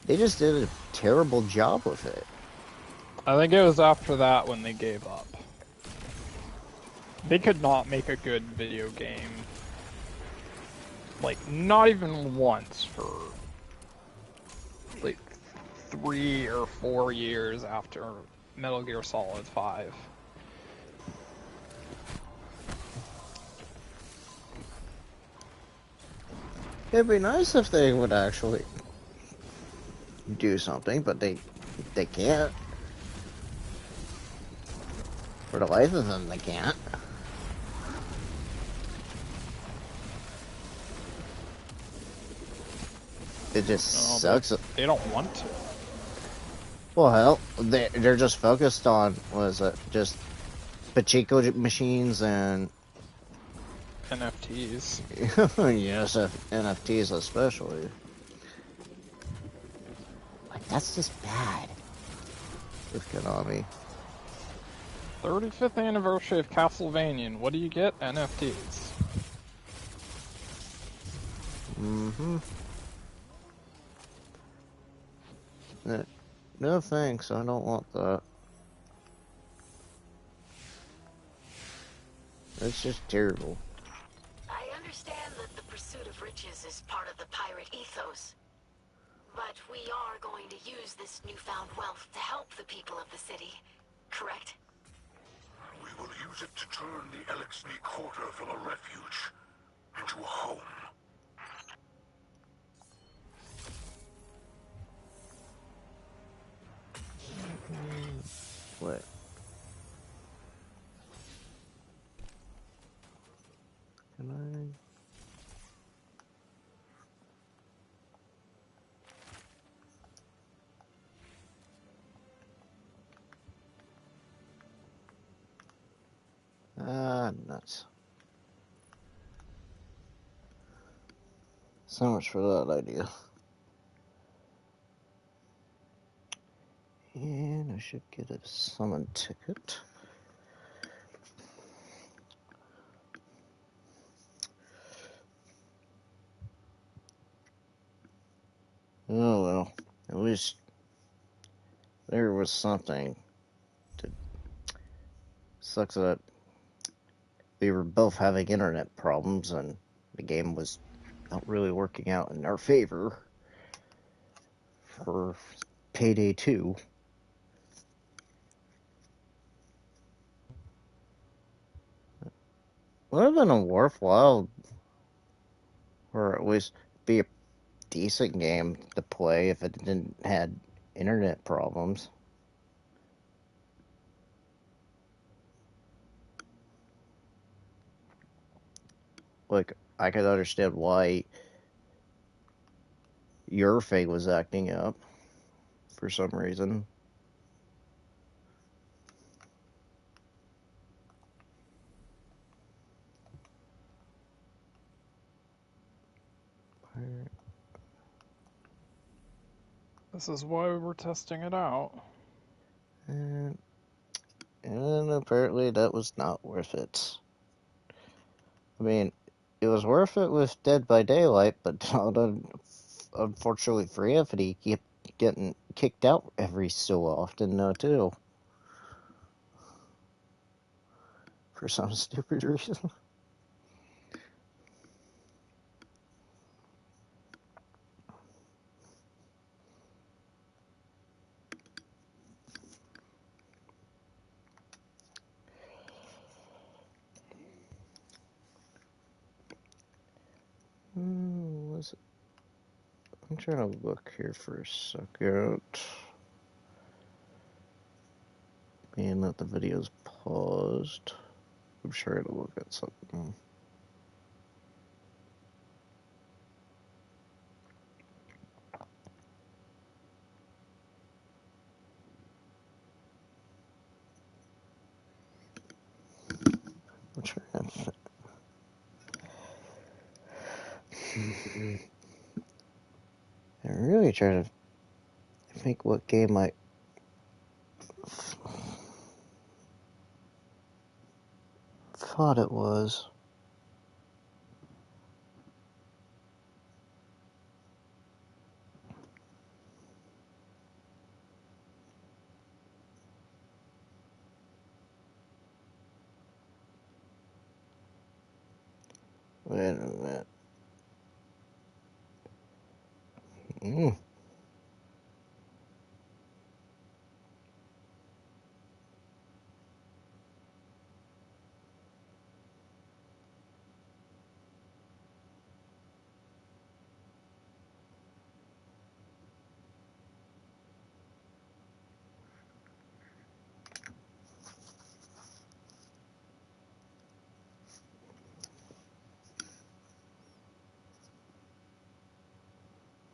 S1: They just did a terrible job with it.
S2: I think it was after that when they gave up. They could not make a good video game. Like, not even once for, like, 3 or 4 years after Metal Gear Solid 5.
S1: It'd be nice if they would actually do something, but they can't. For the life of them, they can't. It just sucks.
S2: They don't want to.
S1: Well, hell, they're just focused on, what is it, just pachinko machines and...
S2: NFTs.
S1: Yes, NFTs especially. Like, that's just bad. With Konami.
S2: 35th anniversary of Castlevania. What do you get? NFTs.
S1: Mm-hmm. No thanks, I don't want that. That's just terrible.
S3: I understand that the pursuit of riches is part of the pirate ethos. But we are going to use this newfound wealth to help the people of the city, correct?
S4: We will use it to turn the Elixir Quarter from a refuge into a home.
S1: What? Can I... nuts. So much for that idea. And I should get a summon ticket. Oh well, at least there was something. Sucks that we were both having internet problems and the game was not really working out in our favor for Payday 2. Would have been a worthwhile, or at least be a decent game to play if it didn't had internet problems. Like, I could understand why your thing was acting up for some reason.
S2: This is why we were testing it out.
S1: And apparently that was not worth it. I mean, it was worth it with Dead by Daylight, but not unfortunately for Anthony, he kept getting kicked out every so often now too. For some stupid reason. I'm trying to look here for a second. Being that the video's paused, I'm trying to look at something. I'm trying to... I'm really trying to think what game I thought it was. Wait a minute. Mm.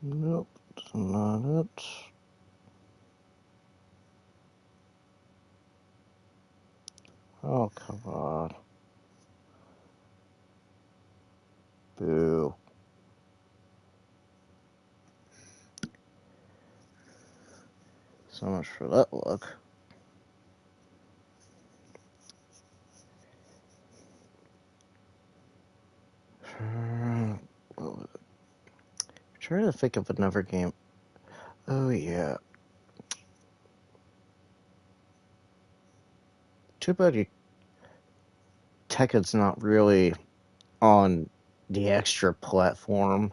S1: Nope, that's not it. Oh, come on. Boo. So much for that luck. What was it? I'm trying to think of another game. Oh, yeah. Too bad Tekken's not really on the extra platform.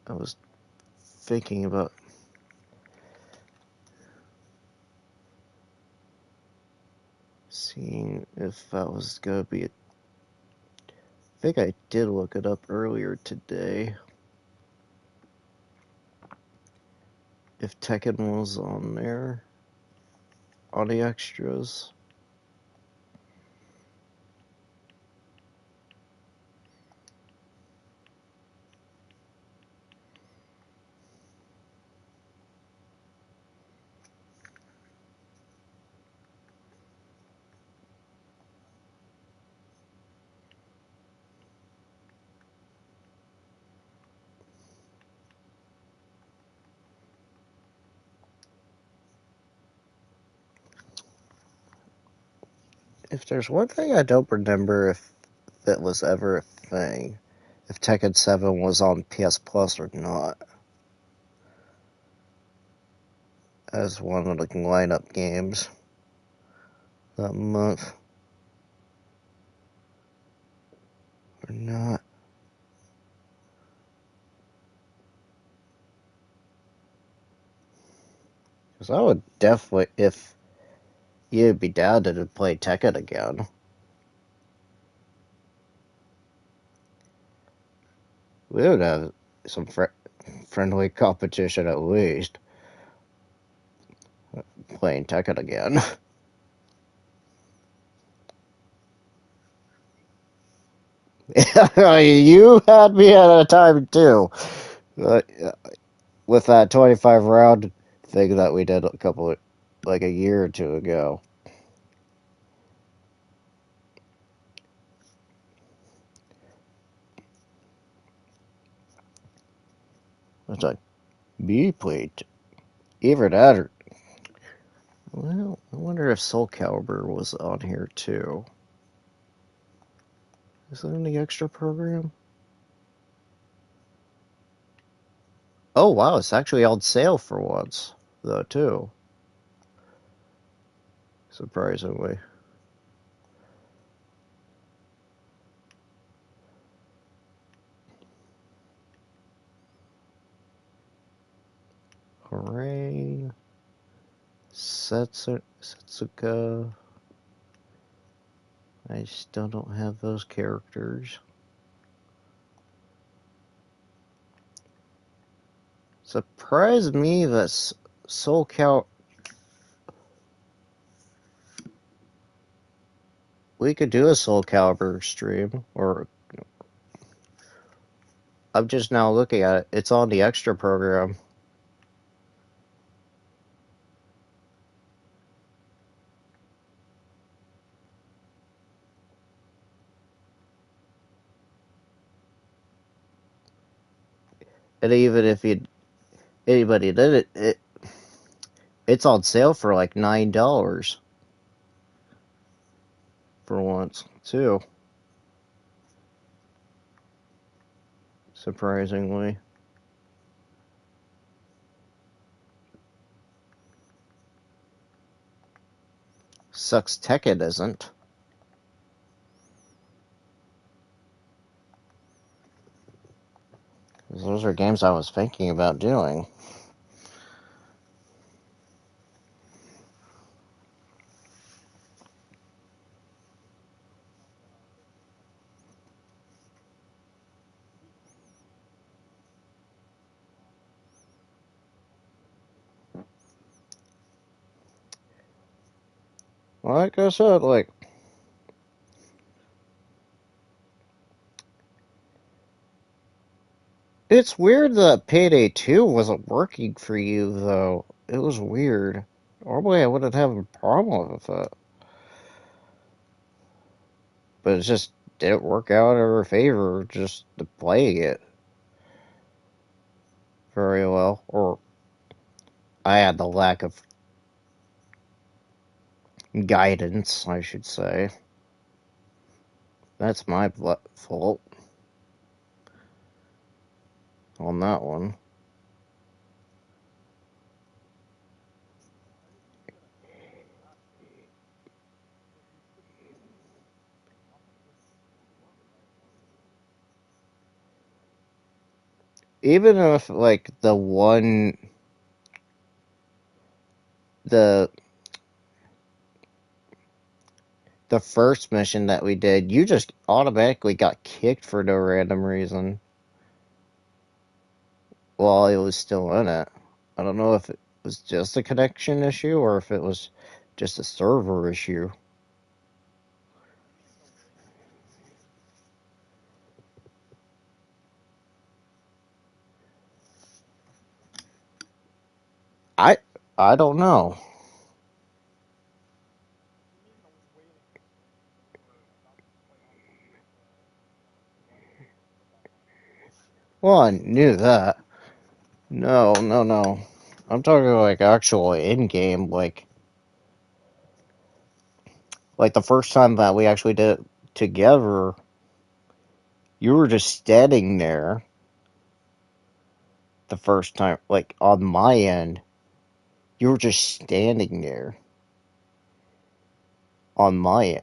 S1: I was thinking about seeing if that was gonna be. I think I did look it up earlier today. If Tekken was on there, on the extras. If there's one thing I don't remember if it was ever a thing, if Tekken 7 was on PS Plus or not, as one of the lineup games that month or not. Because I would definitely, if you'd be down to play Tekken again, we would have some friendly competition at least, playing Tekken again. You had me at a time too. Uh, with that 25 round thing that we did like a year or two ago. It's like, me played either that or, well, I wonder if Soul Calibur was on here too. Is that in the extra program? Oh wow, it's actually on sale for once, though, too. Surprisingly. Hooray. Setsuka. I still don't have those characters. Surprised me that Soul Cal. We could do a Soul Calibur stream, or I'm just now looking at it. It's on the extra program. And even if anybody did it's on sale for like $9 for once too. Surprisingly. Sucks Tekken isn't. Those are games I was thinking about doing. Like I said, like, it's weird that Payday 2 wasn't working for you, though. It was weird. Normally I wouldn't have a problem with it. But it just didn't work out in our favor, just to playing it very well. Or I had the lack of guidance, I should say. That's my fault on that one. Even if, like, the the first mission that we did, you just automatically got kicked for no random reason while I was still in it. I don't know if it was just a connection issue or if it was just a server issue. I I don't know. Well, I knew that. No, no, no. I'm talking like actual in-game, like the first time that we actually did it together, you were just standing there the first time, like on my end, you were just standing there on my end.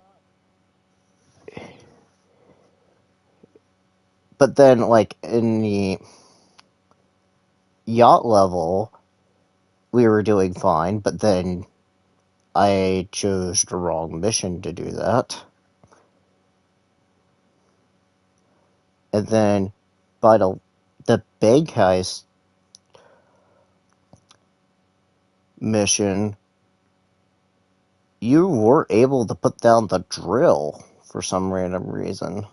S1: But then, like in the yacht level, we were doing fine, but then I chose the wrong mission to do that. And then by the big heist mission, you were able to put down the drill for some random reason.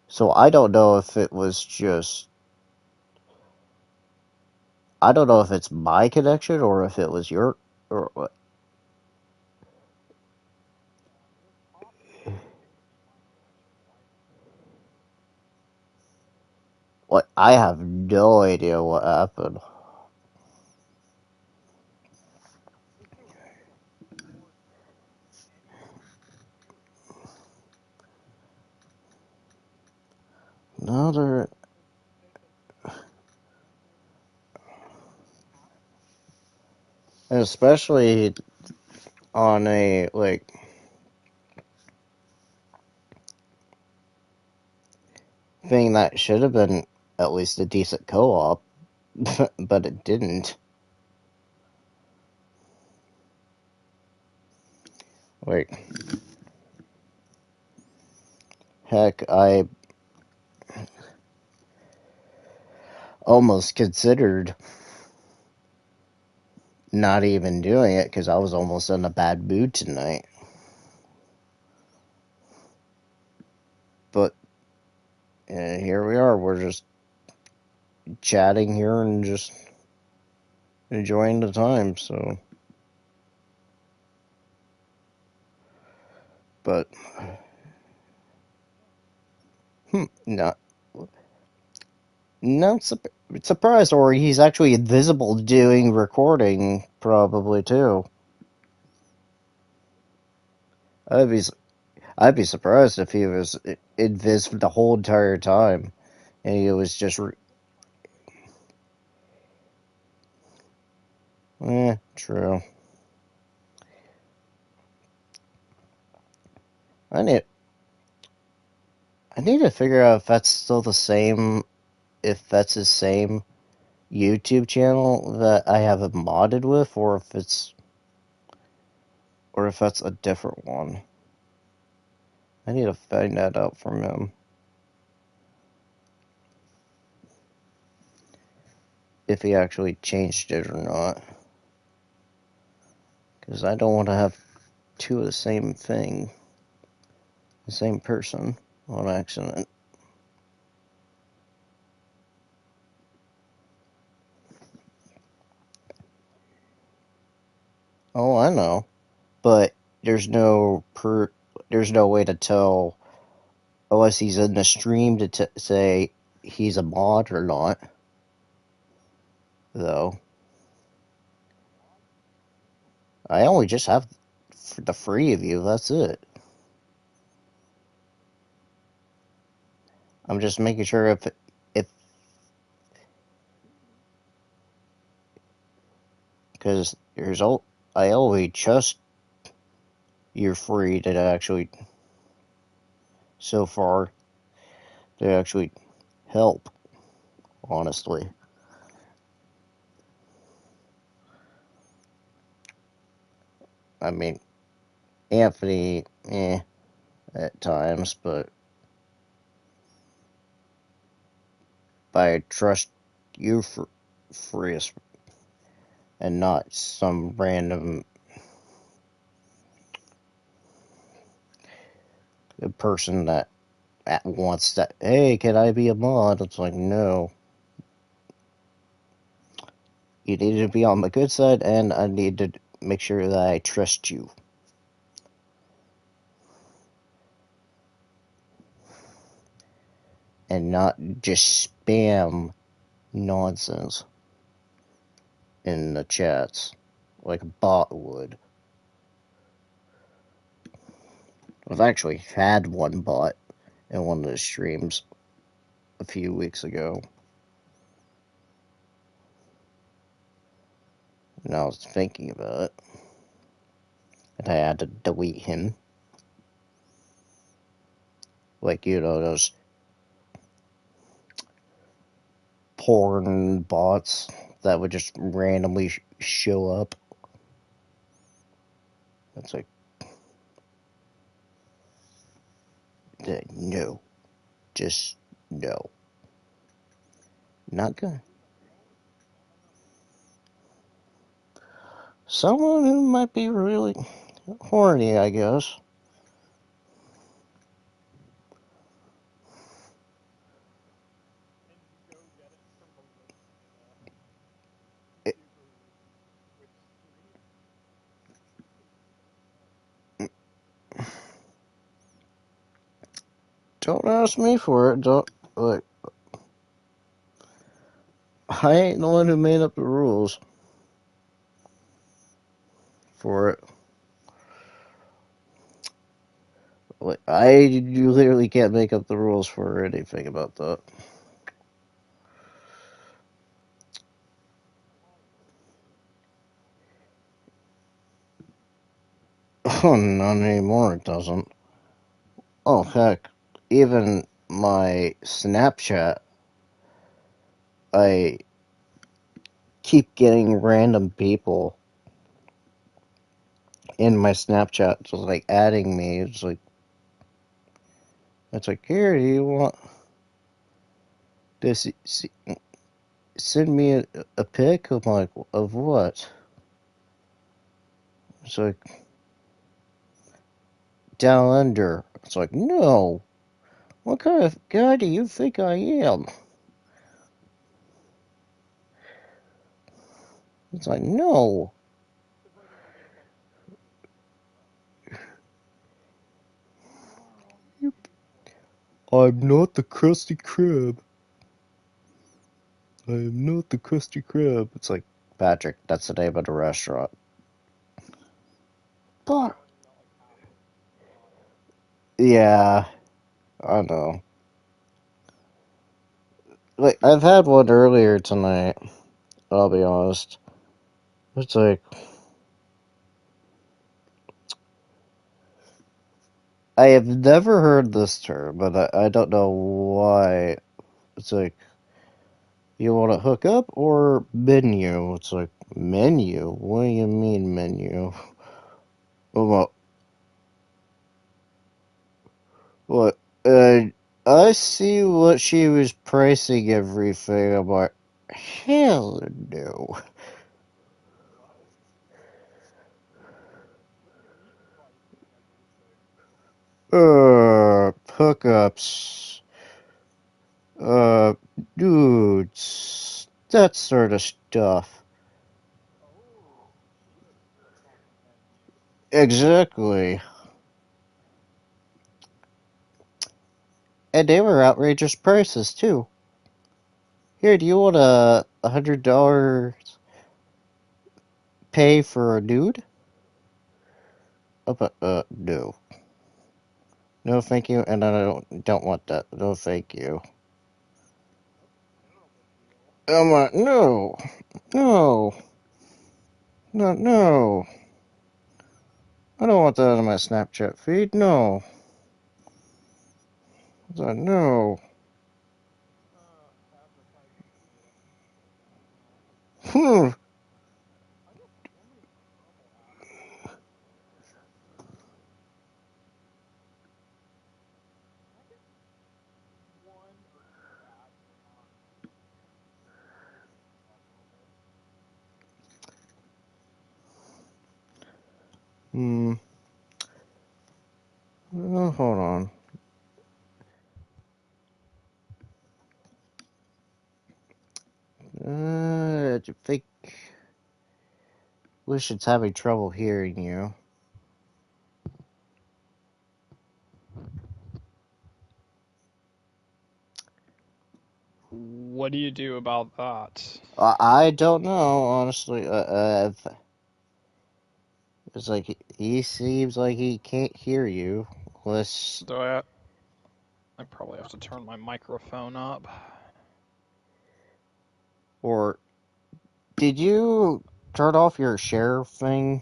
S1: So I don't know if it was just, I don't know if it's my connection or if it was your, or what. I have no idea what happened. No, there, especially on a, like, thing that should have been at least a decent co-op, but it didn't. Like, heck, I almost considered not even doing it because I was almost in a bad mood tonight. But here we are. We're just chatting here and just enjoying the time, so. But, not surprised, or he's actually invisible doing recording, probably, too. I'd be, I'd be surprised if he was invis the whole entire time, and he was just, true. I need, I need to figure out if that's still the same, if that's his same YouTube channel that I have it modded with, or if that's a different one. I need to find that out from him. If he actually changed it or not. Because I don't want to have two of the same thing. The same person on accident. Oh, I know. But there's no way to tell unless he's in the stream to say he's a mod or not. Though. I only just have the free of you, that's it. I'm just making sure if because I always trust you're free to actually so far to actually help, honestly. I mean, Anthony, at times, but I trust you for free and not some random person that wants that. Hey, can I be a mod? It's like, no. You need to be on the good side, and I need to make sure that I trust you. And not just spam nonsense in the chats like a bot would. I've actually had one bot in one of the streams a few weeks ago. And I was thinking about it. And I had to delete him. Like, those porn bots that would just randomly show up. It's like, no. Just no. Not good. Someone who might be really horny, I guess. Don't ask me for it. Don't, like, I ain't the one who made up the rules for it. Like, you literally can't make up the rules for anything about that. Oh, not anymore, it doesn't. Oh, heck. Even my Snapchat, I keep getting random people in my Snapchat just like adding me. It's like, here, do you want this? Send me a pic of of what? It's like, down under. It's like, no. What kind of guy do you think I am? It's like, no. I'm not the Krusty Krab. I am not the Krusty Krab. It's like, Patrick, that's the name of the restaurant. But, yeah, I know. Like, I've had one earlier tonight, I'll be honest. It's like, I have never heard this term, but I don't know why. It's like, you want to hook up or menu? It's like, menu? What do you mean menu? Well, what? I see what she was pricing everything. I'm like, hell no. Hookups. Uh, Dudes. That sort of stuff. Exactly. And they were outrageous prices, too. Here, do you want a $100 pay for a nude? Oh, but, no. No, thank you, and I don't want that. No, thank you. I'm like, no, no, no, no. I don't want that on my Snapchat feed. No. I was like, no. Hmm. Hmm. Oh, hold on. I think Wish it's having trouble hearing you.
S2: What do you do about that?
S1: I don't know, honestly. It's like he seems like he can't hear you. Unless,
S2: Do I probably have to turn my microphone up.
S1: or did you turn off your share thing?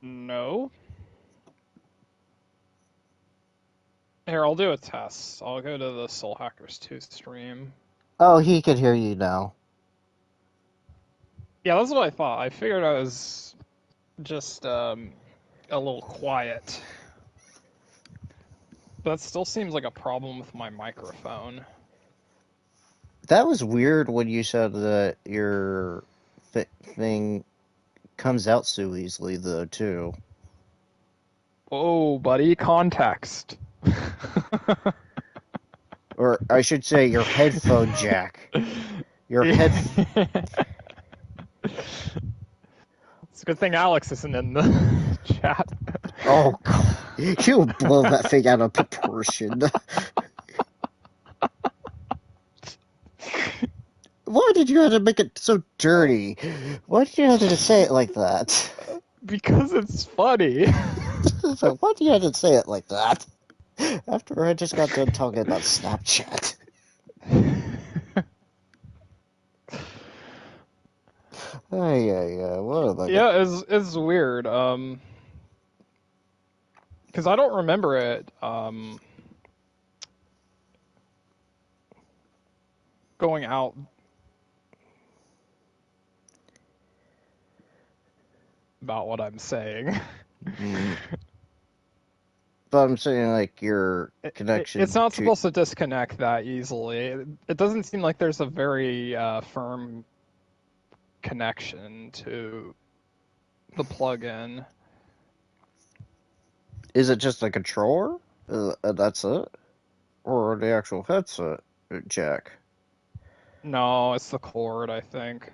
S2: No. Here, I'll do a test. I'll go to the Soul Hackers 2 stream.
S1: Oh, he could hear you now.
S2: Yeah, that's what I thought. I figured I was just a little quiet. But that still seems like a problem with my microphone.
S1: That was weird when you said that your thing comes out so easily, though, too.
S2: Oh, buddy, context.
S1: Or I should say, your headphone jack. Your head.
S2: It's a good thing Alex isn't in the chat.
S1: Oh, God. You blow that thing out of proportion. Why did you have to make it so dirty? Why did you have to say it like that?
S2: Because it's funny.
S1: So why do you have to say it like that? After I just got done talking about Snapchat. What am I gonna...
S2: Yeah, it's weird. Because I don't remember it going out about what I'm saying.
S1: But I'm saying, like, your
S2: It's
S1: connection
S2: not
S1: to...
S2: supposed to disconnect that easily. It doesn't seem like there's a very firm connection to the plugin.
S1: Is it just a controller? That's it? Or the actual headset jack?
S2: No, it's the cord, I think.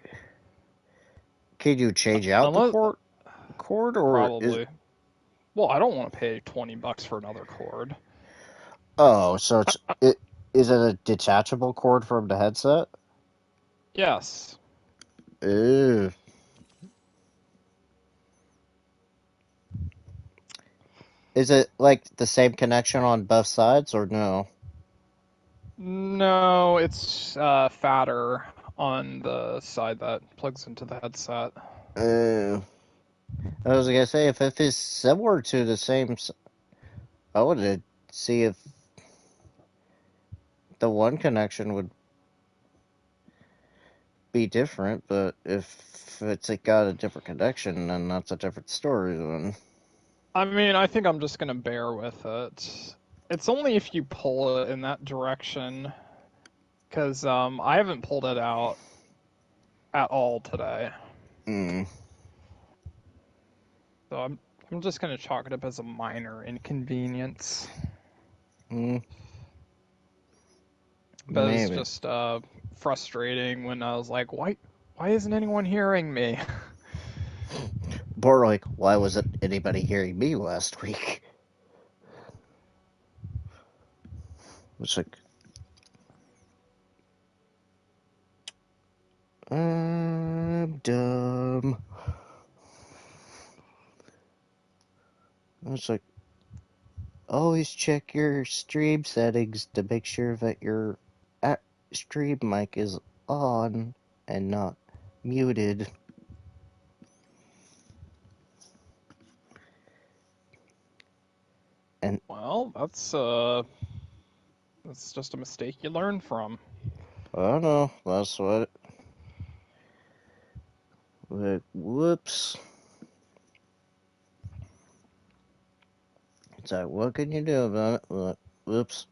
S1: Can you change out the
S2: Unless,
S1: cord, or is...
S2: probably. Well, I don't want to pay $20 for another cord.
S1: Oh, so is it a detachable cord from the headset?
S2: Yes.
S1: Ew. Is it like the same connection on both sides, or no?
S2: No, it's fatter on the side that plugs into the headset.
S1: Ew. I was gonna say, if it is similar to the same, I would see if the one connection would be different, but if it's got a different connection, then that's a different story. Then
S2: I mean, I think I'm just gonna bear with it. It's only if you pull it in that direction, because I haven't pulled it out at all today.
S1: mm.
S2: So I'm just gonna chalk it up as a minor inconvenience.
S1: Mm.
S2: But it's
S1: Maybe.
S2: just frustrating when I was like, why isn't anyone hearing me?
S1: Or like, why wasn't anybody hearing me last week? It's like, I'm dumb. It's like, always check your stream settings to make sure that your stream mic is on and not muted. And
S2: Well, that's just a mistake you learn from.
S1: I don't know, that's what. Like, whoops. It's like, what can you do about it? Like, whoops.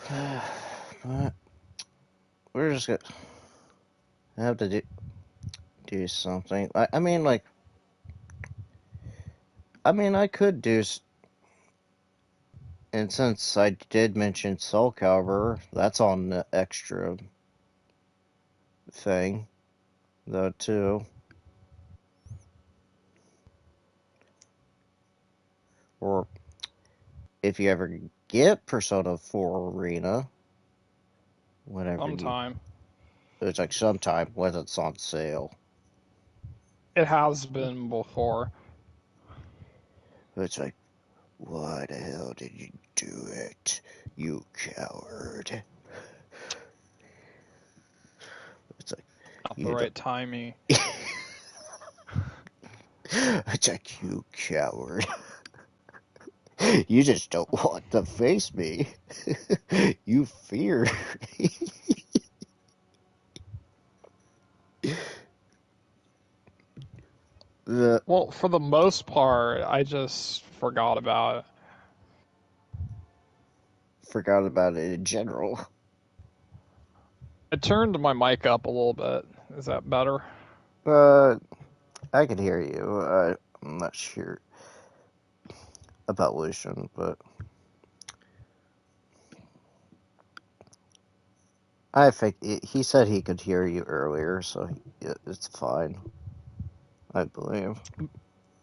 S1: But we're just gonna have to do something. I mean, like, I could do. And since I did mention Soul Calibur, that's on the extra thing, though, too. Or if you ever get Persona 4 Arena, whenever you.
S2: Sometime.
S1: It's like sometime when it's on sale.
S2: It has been before.
S1: It's like, why the hell did you do it, you coward? It's like,
S2: Not the
S1: you
S2: right timing.
S1: it's like, you coward. You just don't want to face me. You fear. the
S2: Well, for the most part, I just forgot about it.
S1: Forgot about it in general.
S2: I turned my mic up a little bit. Is that better?
S1: I can hear you. I'm not sure about Lucian, but I think he said he could hear you earlier, so it's fine. I believe.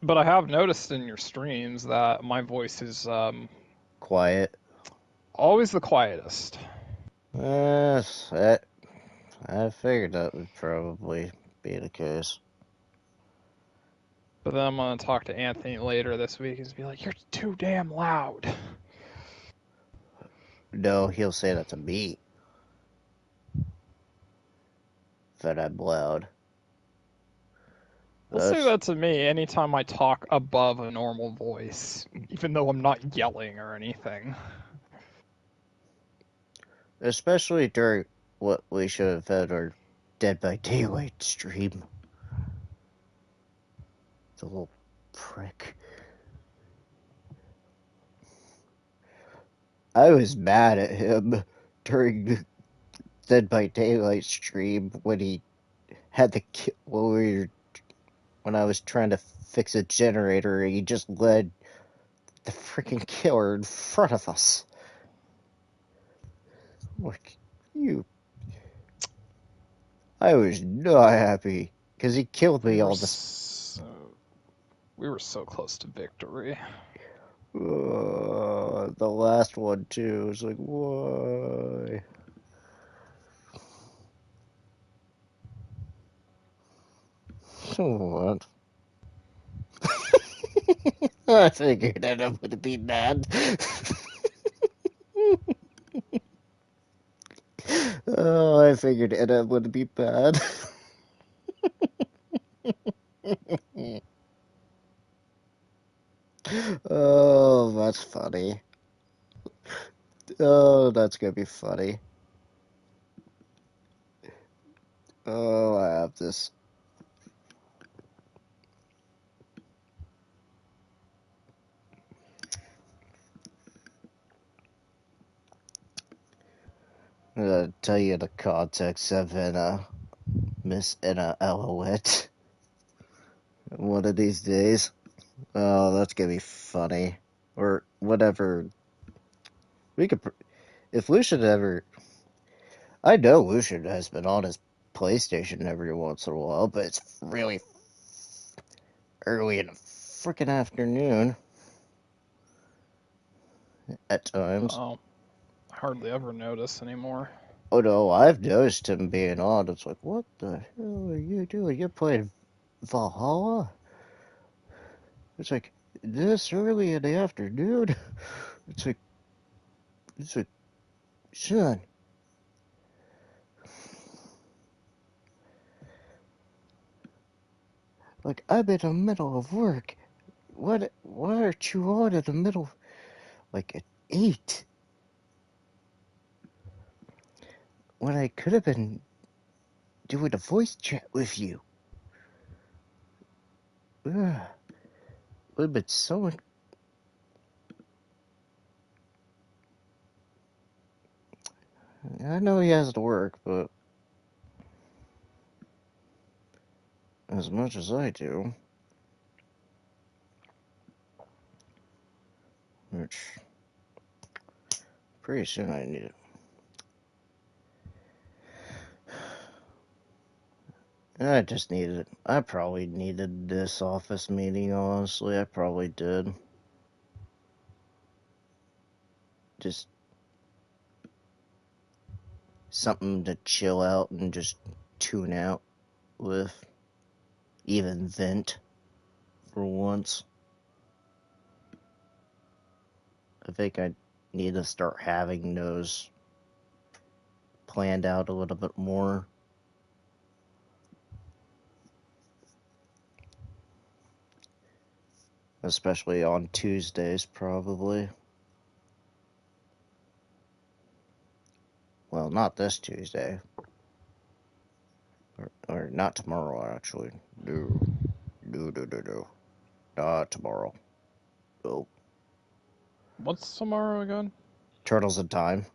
S2: But I have noticed in your streams that my voice is
S1: Quiet.
S2: always the quietest.
S1: Yes, I figured that would probably be the case.
S2: But then I'm gonna talk to Anthony later this week and be like, "You're too damn loud."
S1: No, he'll say that to me. That I'm loud.
S2: He'll say that to me anytime I talk above a normal voice, even though I'm not yelling or anything.
S1: Especially during what we should have had our Dead by Daylight stream. The little prick. I was mad at him during the Dead by Daylight stream when he had the when I was trying to fix a generator. He just led the freaking killer in front of us. Like, you. I was not happy because he killed me all this.
S2: We were so close to victory.
S1: The last one too. It's like, why? What? I figured that I would be mad. Oh, I figured Edna would be bad. Oh, that's funny. Oh, that's gonna be funny. Oh, I have this. I'm gonna tell you the context of Miss Anna Alouette one of these days. Oh, that's gonna be funny. Or whatever. We could, if Lucian ever. I know Lucian has been on his PlayStation every once in a while, but it's really early in the freaking afternoon at times.
S2: Oh, hardly ever notice anymore.
S1: Oh no, I've noticed him being on. It's like, what the hell are you doing? You're playing Valhalla? It's like, this early in the afternoon? It's like, son. Like, I'm in the middle of work. Why aren't you on in the middle, like at 8? When I could have been doing a voice chat with you. Ugh. Would have been so much. I know he has to work, but as much as I do, which pretty soon I need it. I just needed it. I probably needed this office meeting, honestly. I probably did. Just something to chill out and just tune out with. Even vent for once. I think I need to start having those planned out a little bit more. Especially on Tuesdays, probably. Well, not this Tuesday. Or not tomorrow, actually. No. No. Not tomorrow. Oh.
S2: What's tomorrow again?
S1: Turtles in Time.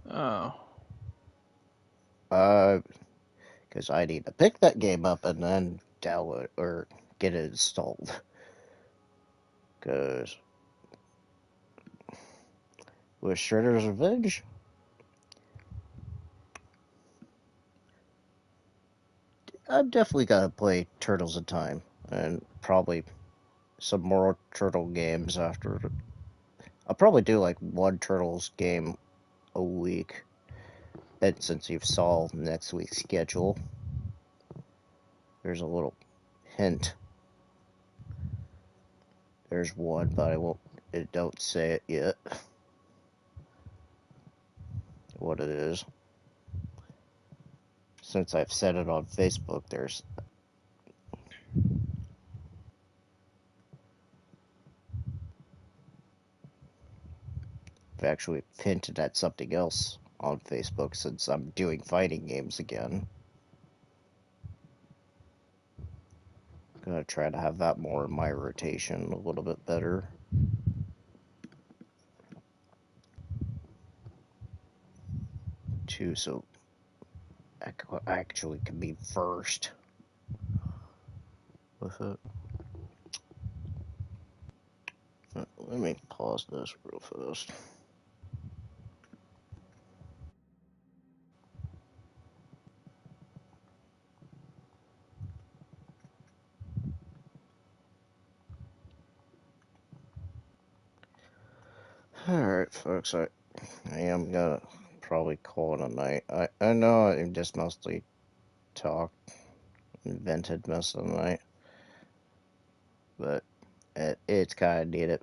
S2: Oh.
S1: Because I need to pick that game up and then download or get it installed. Because with Shredder's Revenge, I've definitely got to play Turtles in Time. And probably some more Turtle games after. I'll probably do like one Turtles game a week. And since you've saw next week's schedule, there's a little hint. There's one, but it don't say it yet. What it is. Since I've said it on Facebook, I've actually hinted at something else on Facebook since I'm doing fighting games again. Gonna try to have that more in my rotation a little bit better. Too, so I actually can be first with it. Let me pause this real fast. Alright, folks, I am gonna probably call it a night. I know I just mostly talk, invented most of the night, but it's kind of needed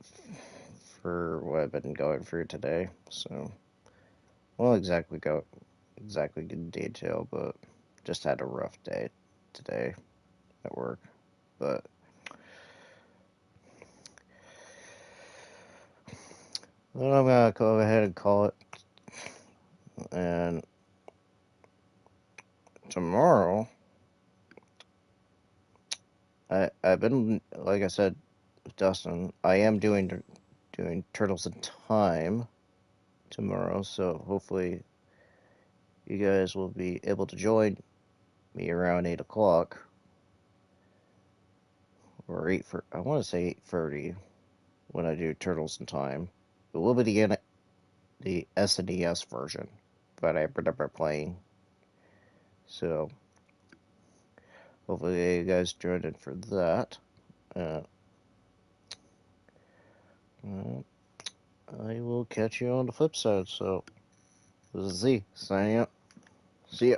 S1: for what I've been going through today, so won't exactly go exactly in detail, but just had a rough day today at work, but well, I'm gonna go ahead and call it, and tomorrow, I've been, like I said, Dustin, I am doing Turtles in Time tomorrow, so hopefully you guys will be able to join me around 8 o'clock, or 8 for, I want to say 8:30 when I do Turtles in Time. It will be the SNES version that I remember playing, so hopefully you guys join in for that. Uh, I will catch you on the flip side, so this is Z, signing out. See ya.